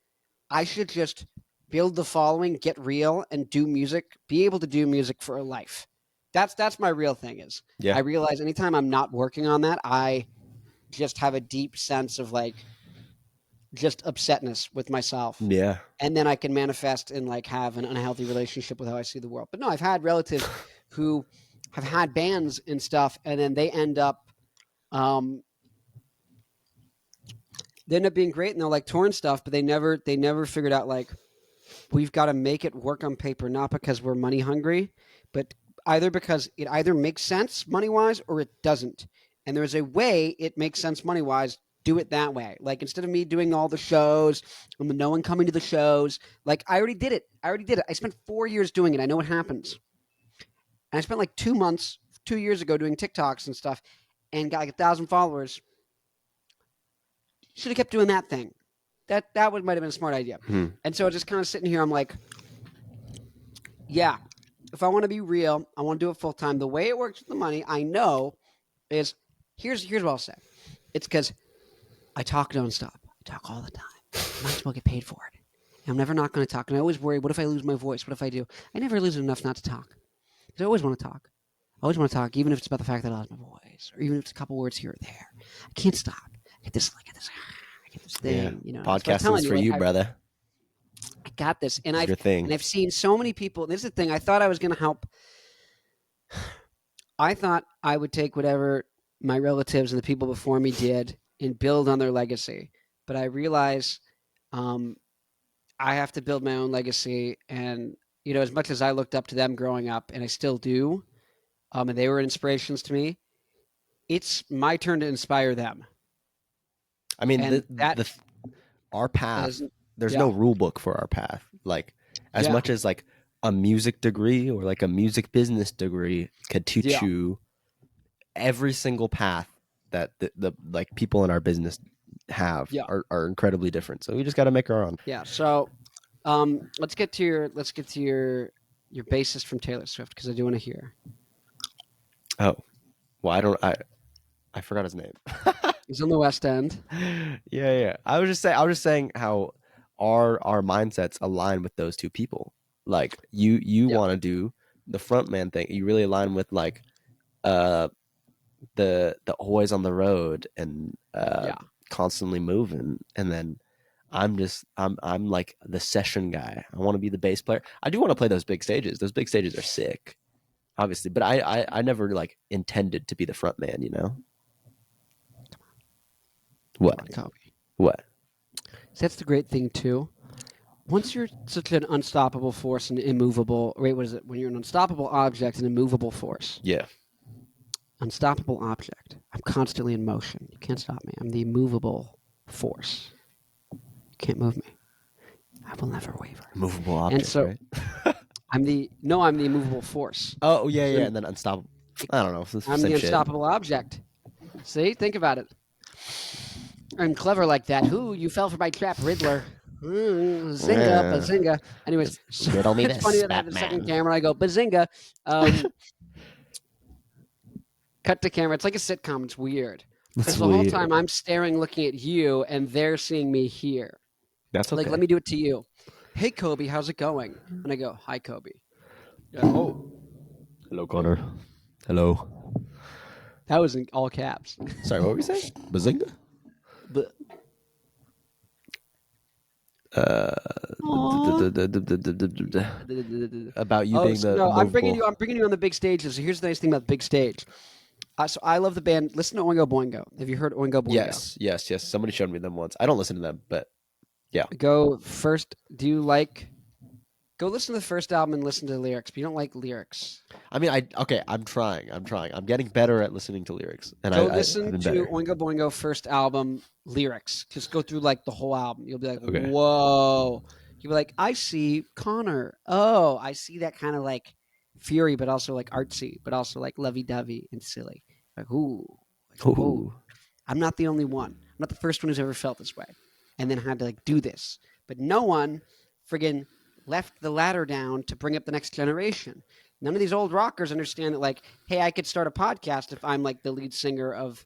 I should just build the following, get real, and do music, be able to do music for a life. That's my real thing is. Yeah. I realize anytime I'm not working on that, I just have a deep sense of like just upsetness with myself. Yeah. And then I can manifest and like have an unhealthy relationship with how I see the world. But no, I've had relatives who have had bands and stuff, and then they end up being great, and they're like touring stuff, but they never figured out like we've got to make it work on paper, not because we're money hungry, but either because it either makes sense money wise or it doesn't. And there's a way it makes sense money wise. Do it that way. Like instead of me doing all the shows and no one coming to the shows, like I already did it. I spent 4 years doing it. I know what happens. And I spent like 2 months, 2 years ago doing TikToks and stuff and got like 1,000 followers. Should have kept doing that thing. That might have been a smart idea. And so just kind of sitting here, I'm like, yeah, if I want to be real, I want to do it full time. The way it works with the money, I know, is here's what I'll say. It's because I talk nonstop. I talk all the time. I might as well get paid for it. And I'm never not going to talk. And I always worry, what if I lose my voice? What if I do? I never lose it enough not to talk. Because I always want to talk. I always want to talk, even if it's about the fact that I lost my voice, or even if it's a couple words here or there. I can't stop. I get this thing. Yeah. You know, Podcasting's for you, brother. I got this. And It's your thing. And I've seen so many people. This is the thing. I thought I was going to help. I thought I would take whatever my relatives and the people before me did and build on their legacy. But I realize I have to build my own legacy. And, you know, as much as I looked up to them growing up, and I still do, and they were inspirations to me, it's my turn to inspire them. I mean, And our path, there's yeah. no rule book for our path. Like, as Yeah. much as like a music degree or like a music business degree could teach Yeah. you every single path that the like people in our business have Yeah. are incredibly different. So we just got to make our own. Yeah. So let's get to your bassist from Taylor Swift, because I do want to hear. Oh, well, I forgot his name. He's on the West End. Yeah. I was just saying how our mindsets align with those two people. Like you want to do the frontman thing. You really align with like the always on the road and constantly moving. And then I'm like the session guy. I want to be the bass player. I do want to play those big stages. Those big stages are sick, obviously. But I never like intended to be the frontman, you know? What? What? That's the great thing too. Once you're such an unstoppable force and immovable, wait, what is it? When you're an unstoppable object and immovable force. Yeah. Unstoppable object. I'm constantly in motion. You can't stop me. I'm the immovable force. You can't move me. I will never waver. Movable object, And so right? I'm the immovable force. Oh, yeah, and then unstoppable. I don't know. I'm the unstoppable object. See? Think about it. I'm clever like that. Who you fell for my trap, Riddler? Zinga, Yeah. bazinga. Anyways, so Riddle me it's this, funny that I have the second Batman. camera. I go bazinga. Cut to camera. It's like a sitcom. It's weird That's because the whole weird. time I'm staring, looking at you, and they're seeing me here. That's okay. Like, let me do it to you. Hey, Kobe, how's it going? And I go, hi, Kobe. Oh, Hello, Connor. Hello. that was in all caps. Sorry, what were you saying? Bazinga? But About you oh, being so the no, I'm bringing movable. you on the big stages. So here's the nice thing about the big stage. So I love the band. Listen to Oingo Boingo. Have you heard Oingo Boingo? Yes. Somebody showed me them once. I don't listen to them, but yeah. Go first. Go listen to the first album and listen to the lyrics. But you don't like lyrics. I mean, I'm trying. I'm getting better at listening to lyrics, and Go I've listen been to better. Oingo Boingo first album lyrics. Just go through like the whole album. You'll be like, Okay. whoa. You'll be like, I see Connor. Oh, I see that kind of like fury, but also like artsy, but also like lovey-dovey and silly. Like, ooh. Like, whoa. Ooh. I'm not the only one. I'm not the first one who's ever felt this way and then had to like do this. But no one friggin' left the ladder down to bring up the next generation. None of these old rockers understand that, like, hey, I could start a podcast if I'm like the lead singer of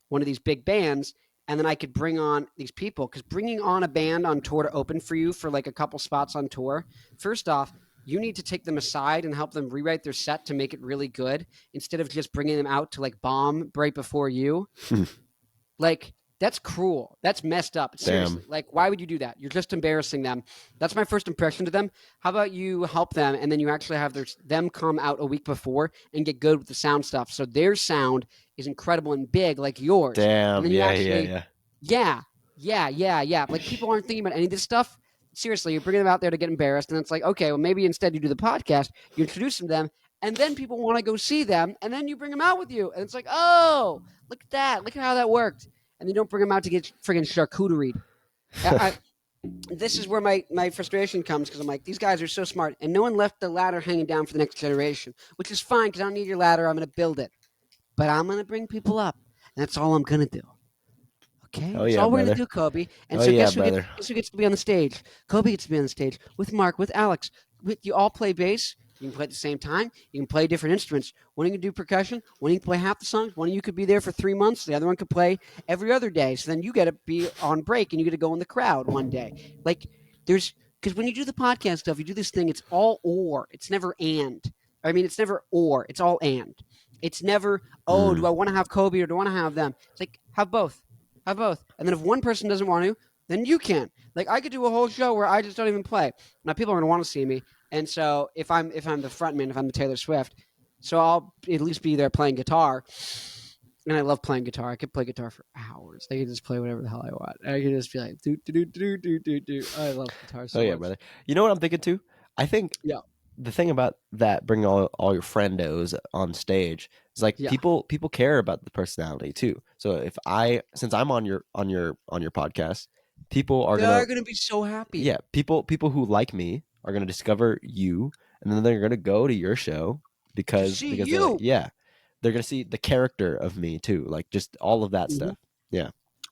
one of these big bands, and then I could bring on these people. Because bringing on a band on tour to open for you for like a couple spots on tour, first off, you need to take them aside and help them rewrite their set to make it really good instead of just bringing them out to like bomb right before you. Like, that's cruel. That's messed up. Seriously. Damn. Like, why would you do that? You're just embarrassing them. That's my first impression to them. How about you help them and then you actually have them come out a week before and get good with the sound stuff. So their sound is incredible and big like yours. And Damn. then you Yeah. Yeah. Like, people aren't thinking about any of this stuff. Seriously, you're bringing them out there to get embarrassed. And it's like, okay, well, maybe instead you do the podcast, you introduce them to them, and then people want to go see them, and then you bring them out with you. And it's like, oh, look at that. Look at how that worked. And you don't bring them out to get friggin' charcuteried. This is where my frustration comes because I'm like, these guys are so smart. And no one left the ladder hanging down for the next generation, which is fine because I don't need your ladder. I'm going to build it. But I'm going to bring people up. And that's all I'm going to do. Okay? Oh, That's yeah, all we're going to brother. do, Kobe. And Oh, so yeah, guess brother. who gets to be on the stage? Kobe gets to be on the stage with Mark, with Alex. You all play bass. You can play at the same time. You can play different instruments. One of you can do percussion. One of you can play half the songs. One of you could be there for 3 months. The other one could play every other day. So then you get to be on break and you get to go in the crowd one day. Like, because when you do the podcast stuff, you do this thing. It's all or. It's never and. I mean, it's never or. It's all and. It's never, oh, do I want to have Kobe or do I want to have them? It's like, have both. Have both. And then if one person doesn't want to, then you can. Like, I could do a whole show where I just don't even play. Now people are going to want to see me. And so if I'm the frontman, if I'm the Taylor Swift, so I'll at least be there playing guitar. And I love playing guitar. I could play guitar for hours. I could just play whatever the hell I want. I could just be like, do do do do do do. I love guitar so Oh yeah, much. brother. You know what I'm thinking too? I think Yeah. the thing about that bringing all your friendos on stage is like Yeah. people care about the personality too. So since I'm on your podcast, people are They're gonna going to be so happy. yeah, people who like me are gonna discover you, and then they're gonna go to your show because see they're you. like, yeah, they're gonna see the character of me too, like just all of that stuff. Yeah.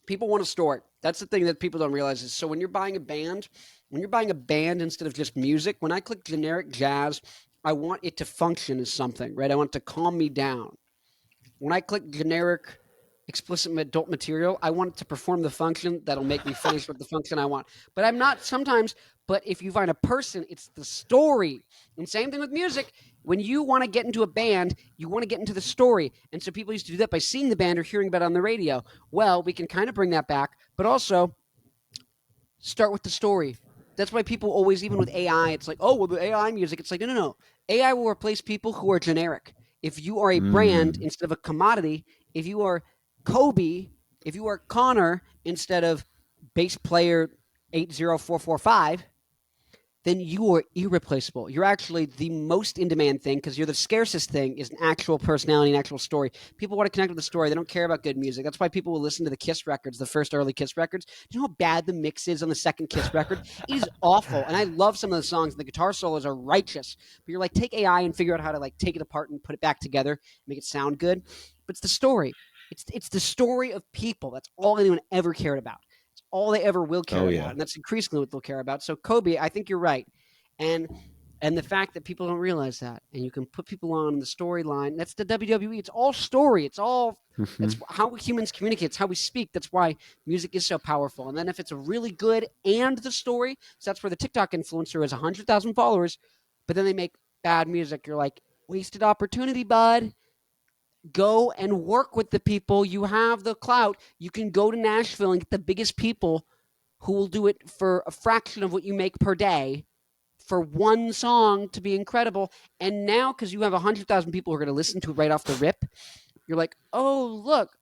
People want a story. That's the thing that people don't realize is so when you're buying a band instead of just music, when I click generic jazz, I want it to function as something, right? I want it to calm me down. When I click generic explicit adult material, I want it to perform the function that'll make me finish with the function I want. But I'm not sometimes, but if you find a person, it's the story. And same thing with music. When you want to get into a band, you want to get into the story. And so people used to do that by seeing the band or hearing about it on the radio. Well, we can kind of bring that back, but also start with the story. That's why people always, even with AI, it's like, oh, well, the AI music. It's like, no. AI will replace people who are generic. If you are a brand instead of a commodity, if you are Kobe, if you are Connor instead of bass player 80445, then you are irreplaceable. You're actually the most in-demand thing because you're the scarcest thing is an actual personality, an actual story. People want to connect with the story. They don't care about good music. That's why people will listen to the Kiss records, the first early Kiss records. Do you know how bad the mix is on the second Kiss record? It is awful. And I love some of the songs. The guitar solos are righteous. But you're like, take AI and figure out how to like take it apart and put it back together, make it sound good. But it's the story. It's the story of people. That's all anyone ever cared about. It's all they ever will care Oh, about, yeah. and that's increasingly what they'll care about. So Kobe, I think you're right, and the fact that people don't realize that, and you can put people on the storyline. That's the WWE. It's all story. It's all that's how humans communicate. It's how we speak. That's why music is so powerful. And then if it's a really good and the story, so that's where the TikTok influencer has 100,000 followers, but then they make bad music. You're like, wasted opportunity, bud. Go and work with the people. You have the clout. You can go to Nashville and get the biggest people who will do it for a fraction of what you make per day for one song to be incredible. And now, because you have 100,000 people who are going to listen to it right off the rip, you're like, oh, look,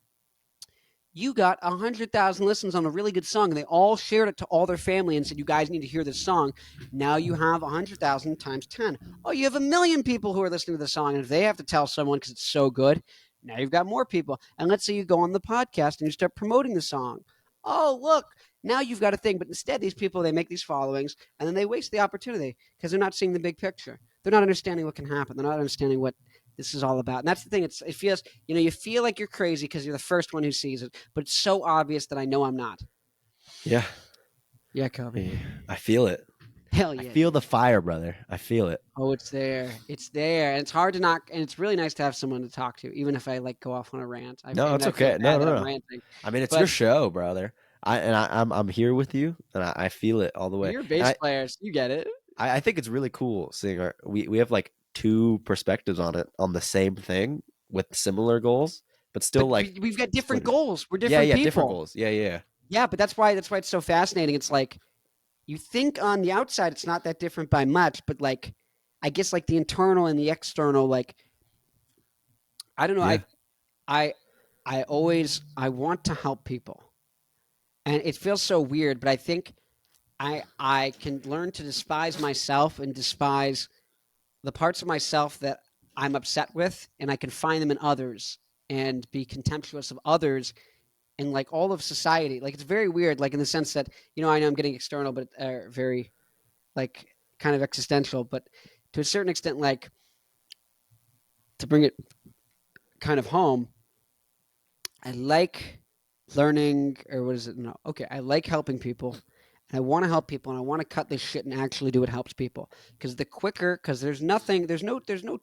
you got 100,000 listens on a really good song, and they all shared it to all their family and said, you guys need to hear this song. Now you have 100,000 times 10. Oh, you have 1 million people who are listening to the song, and if they have to tell someone because it's so good, now you've got more people. And let's say you go on the podcast and you start promoting the song. Oh, look, now you've got a thing. But instead, these people, they make these followings, and then they waste the opportunity because they're not seeing the big picture. They're not understanding what can happen. They're not understanding what this is all about. And that's the thing. It feels, you feel like you're crazy because you're the first one who sees it, but it's so obvious that I know I'm not. Yeah. Yeah, Kobe. I feel it. Hell yeah. I feel the fire, brother. I feel it. Oh, it's there. It's there. And it's hard to not, and it's really nice to have someone to talk to, even if I go off on a rant. No, it's okay. No. I mean, it's your show, brother. I'm here with you, and I feel it all the way. You're a bass player, so you get it. I think it's really cool seeing we have like two perspectives on it on the same thing with similar goals, but still we've got different goals. We're different people. Different goals. Yeah, but that's why it's so fascinating. It's like you think on the outside it's not that different by much, but I guess the internal and the external, I don't know. Yeah. I want to help people, and it feels so weird, but I think I can learn to despise myself and despise the parts of myself that I'm upset with, and I can find them in others and be contemptuous of others and all of society. It's very weird, in the sense that, I know I'm getting external, but very kind of existential, but to a certain extent, to bring it kind of home, I like learning, or what is it? No. Okay. I like helping people. And I want to help people, and I want to cut this shit and actually do what helps people. Because there's no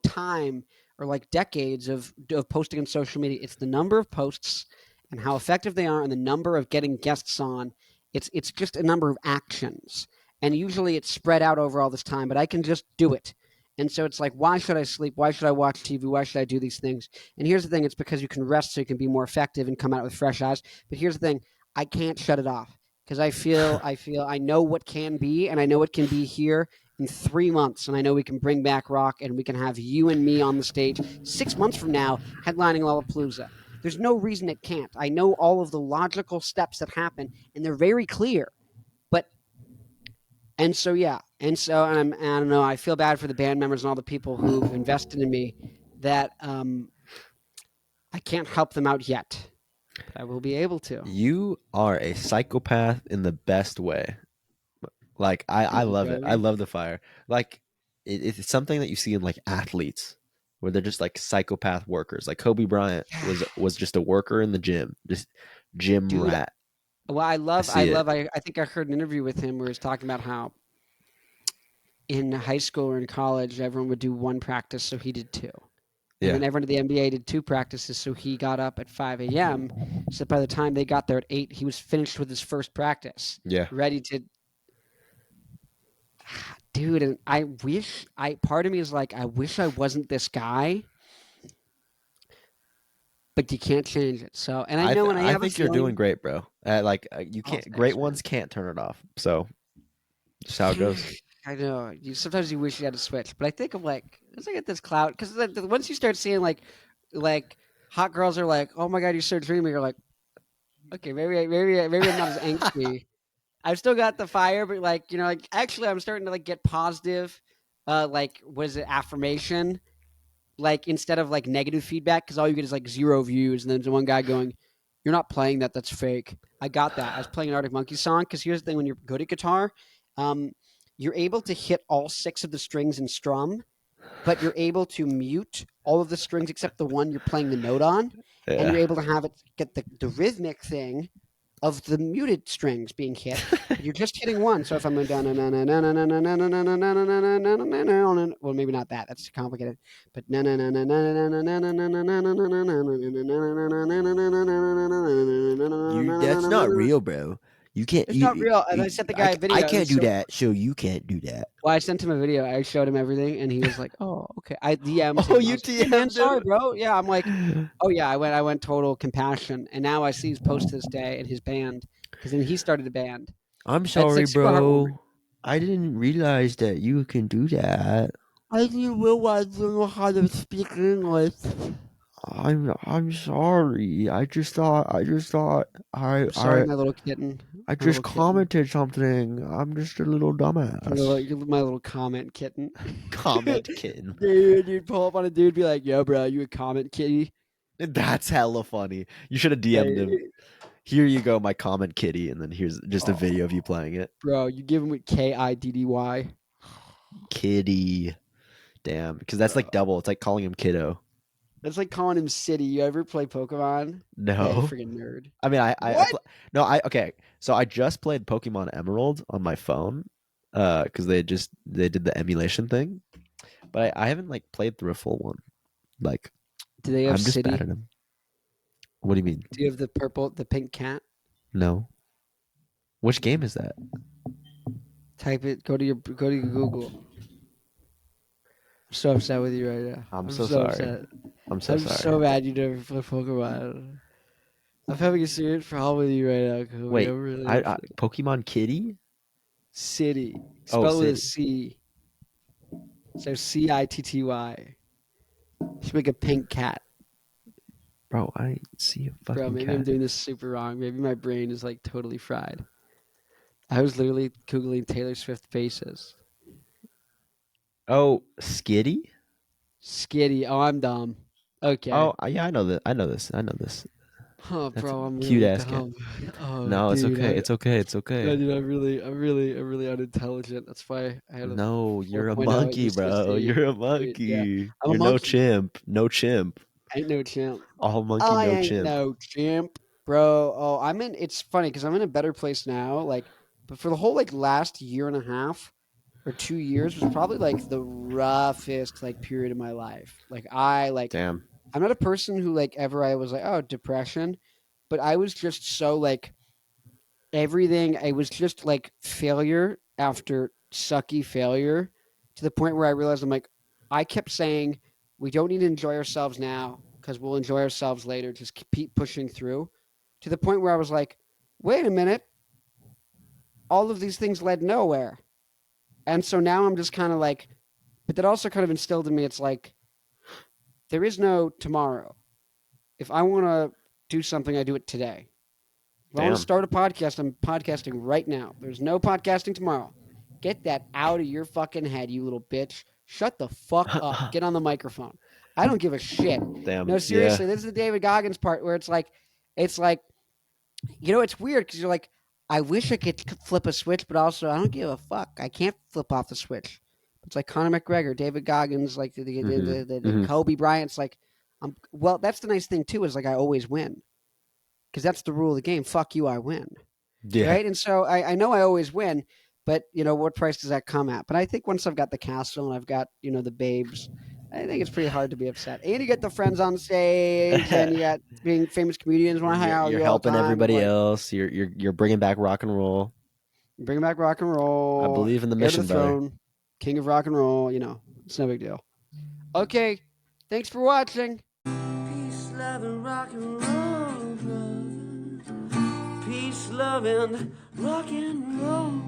time or decades of posting on social media. It's the number of posts and how effective they are, and the number of getting guests on. It's just a number of actions, and usually it's spread out over all this time. But I can just do it, and so it's why should I sleep? Why should I watch TV? Why should I do these things? And here's the thing: it's because you can rest, so you can be more effective and come out with fresh eyes. But here's the thing: I can't shut it off. Because I know what can be, and I know it can be here in 3 months, and I know we can bring back rock, and we can have you and me on the stage 6 months from now headlining Lollapalooza. There's no reason it can't. I know all of the logical steps that happen, and they're very clear. And I don't know. I feel bad for the band members and all the people who invested in me that I can't help them out yet. But I will be able to. You are a psychopath in the best way. I love it. I love the fire. It's something that you see in athletes, where they're just psychopath workers. Kobe Bryant was just a worker in the gym, just gym rat. Well, I think I heard an interview with him where he's talking about how in high school or in college, everyone would do one practice, so he did two. And then everyone in the NBA did two practices, so he got up at 5 a.m. So by the time they got there at 8, he was finished with his first practice. Yeah. Ready to... Dude, and part of me is I wish I wasn't this guy, but you can't change it. So, and I know when I think you're doing great, bro. You can't, great ones can't turn it off. So, just how it goes. I know. Sometimes you wish you had a switch, but I think I'm let's get this clout, because once you start seeing hot girls are oh my god, you're so dreamy. You're okay, maybe I'm not as angsty. I've still got the fire, but actually, I'm starting to get positive. What is it, affirmation? Instead of negative feedback, because all you get is 0 views, and then there's one guy going, "You're not playing that. That's fake." I got that. I was playing an Arctic Monkeys song, because here's the thing: when you're good at guitar, you're able to hit all 6 of the strings and strum, but you're able to mute all of the strings except the one you're playing the note on, and you're able to have it get the rhythmic thing of the muted strings being hit. But you're just hitting one. So if I'm going down, well, maybe not that. That's too complicated. But That's not real, bro. You can't. It's not real. And I sent the guy a video. I can't do that, so you can't do that. Well, I sent him a video. I showed him everything, and he was like, "Oh, okay." I DM'd him. Oh, I you was like, "Hey, man, DM'd sorry, him? bro." Yeah, I'm like, "Oh yeah." I went total compassion, and now I see his post to this day and his band because then he started a band. I'm That's sorry, like super bro. heartwarming. I didn't realize that you can do that. I didn't realize you know how to speak English. I'm sorry. I just thought I'm sorry, my little kitten. I My just little kitten. commented something. I'm just a little dumbass. You're my little comment kitten. Comment kitten. Dude, pull up on a dude, be like, "Yo, bro, you a comment kitty?" That's hella funny. You should have DM'd him. Here you go, my comment kitty, and then here's just a video of you playing it. Bro, you give him with KIDDY. Kitty. Damn, because that's like double. It's like calling him kiddo. That's like calling him City. You ever play Pokemon? Yeah, you No. freaking nerd. I mean, What? okay. So I just played Pokemon Emerald on my phone, because they did the emulation thing, but I haven't like played through a full one. Like, Do they I'm have just City? bad at them. What do you mean? Do you have the pink cat? No. Which game is that? Type it. Go to your Google. I'm so upset with you right now. I'm so sorry. upset. I'm so I'm sorry. so mad you never play Pokemon. I'm having a serious problem with you right now. 'Cause Wait, I'm really Pokemon Kitty? City. Oh, Spell with a C. So CITTY. Should make a pink cat. Bro, I didn't see a fucking Bro, maybe cat. I'm doing this super wrong. Maybe my brain is like totally fried. I was literally Googling Taylor Swift faces. Oh, Skitty? Skitty. Oh, I'm dumb. Okay. Oh, yeah, I know that. I know this. Oh, That's bro, a I'm cute really ass cat. dumb. Oh, No, it's dude, okay. It's okay. It's No, okay. dude, I'm really unintelligent. That's why I had a No, you're a 4.0 monkey, at bro. UCSD. You're a Dude, monkey. yeah. I'm a You're no monkey. chimp. No chimp. Ain't no chimp. All monkey, I no ain't chimp. no chimp, bro. Oh, it's funny because I'm in a better place now. Like, but for the whole like last year and a half or 2 years was probably like the roughest like period of my life. Like Damn. I'm not a person who like ever I was like, oh, depression, but I was just so like everything. I was just like failure after sucky failure to the point where I realized I'm like, I kept saying we don't need to enjoy ourselves now because we'll enjoy ourselves later. Just keep pushing through to the point where I was like, wait a minute, all of these things led nowhere. And so now I'm just kind of like, but that also kind of instilled in me, it's like, there is no tomorrow. If I want to do something, I do it today. If I want Damn. to start a podcast, I'm podcasting right now. There's no podcasting tomorrow. Get that out of your fucking head, you little bitch. Shut the fuck up. Get on the microphone. I don't give a shit. Damn. No, seriously, this is the David Goggins part where it's like, you know, it's weird because you're like, I wish I could flip a switch, but also I don't give a fuck. I can't flip off the switch. It's like Conor McGregor, David Goggins, like the Kobe Bryant's like, well, that's the nice thing too, is like I always win. Because that's the rule of the game. Fuck you, I win. Yeah. Right? And so I know I always win, but you know, what price does that come at? But I think once I've got the castle and I've got, you know, the babes, I think it's pretty hard to be upset. And you get the friends on stage, and you got being famous comedians want to hang out with You're you all the helping time, everybody like, else. You're bringing back rock and roll. bring back rock and roll. I believe in the heir to mission, brother. throne, king of rock and roll. You know, it's no big deal. Okay, thanks for watching. Peace, love, and rock and roll, brother. Peace, love, and rock and roll.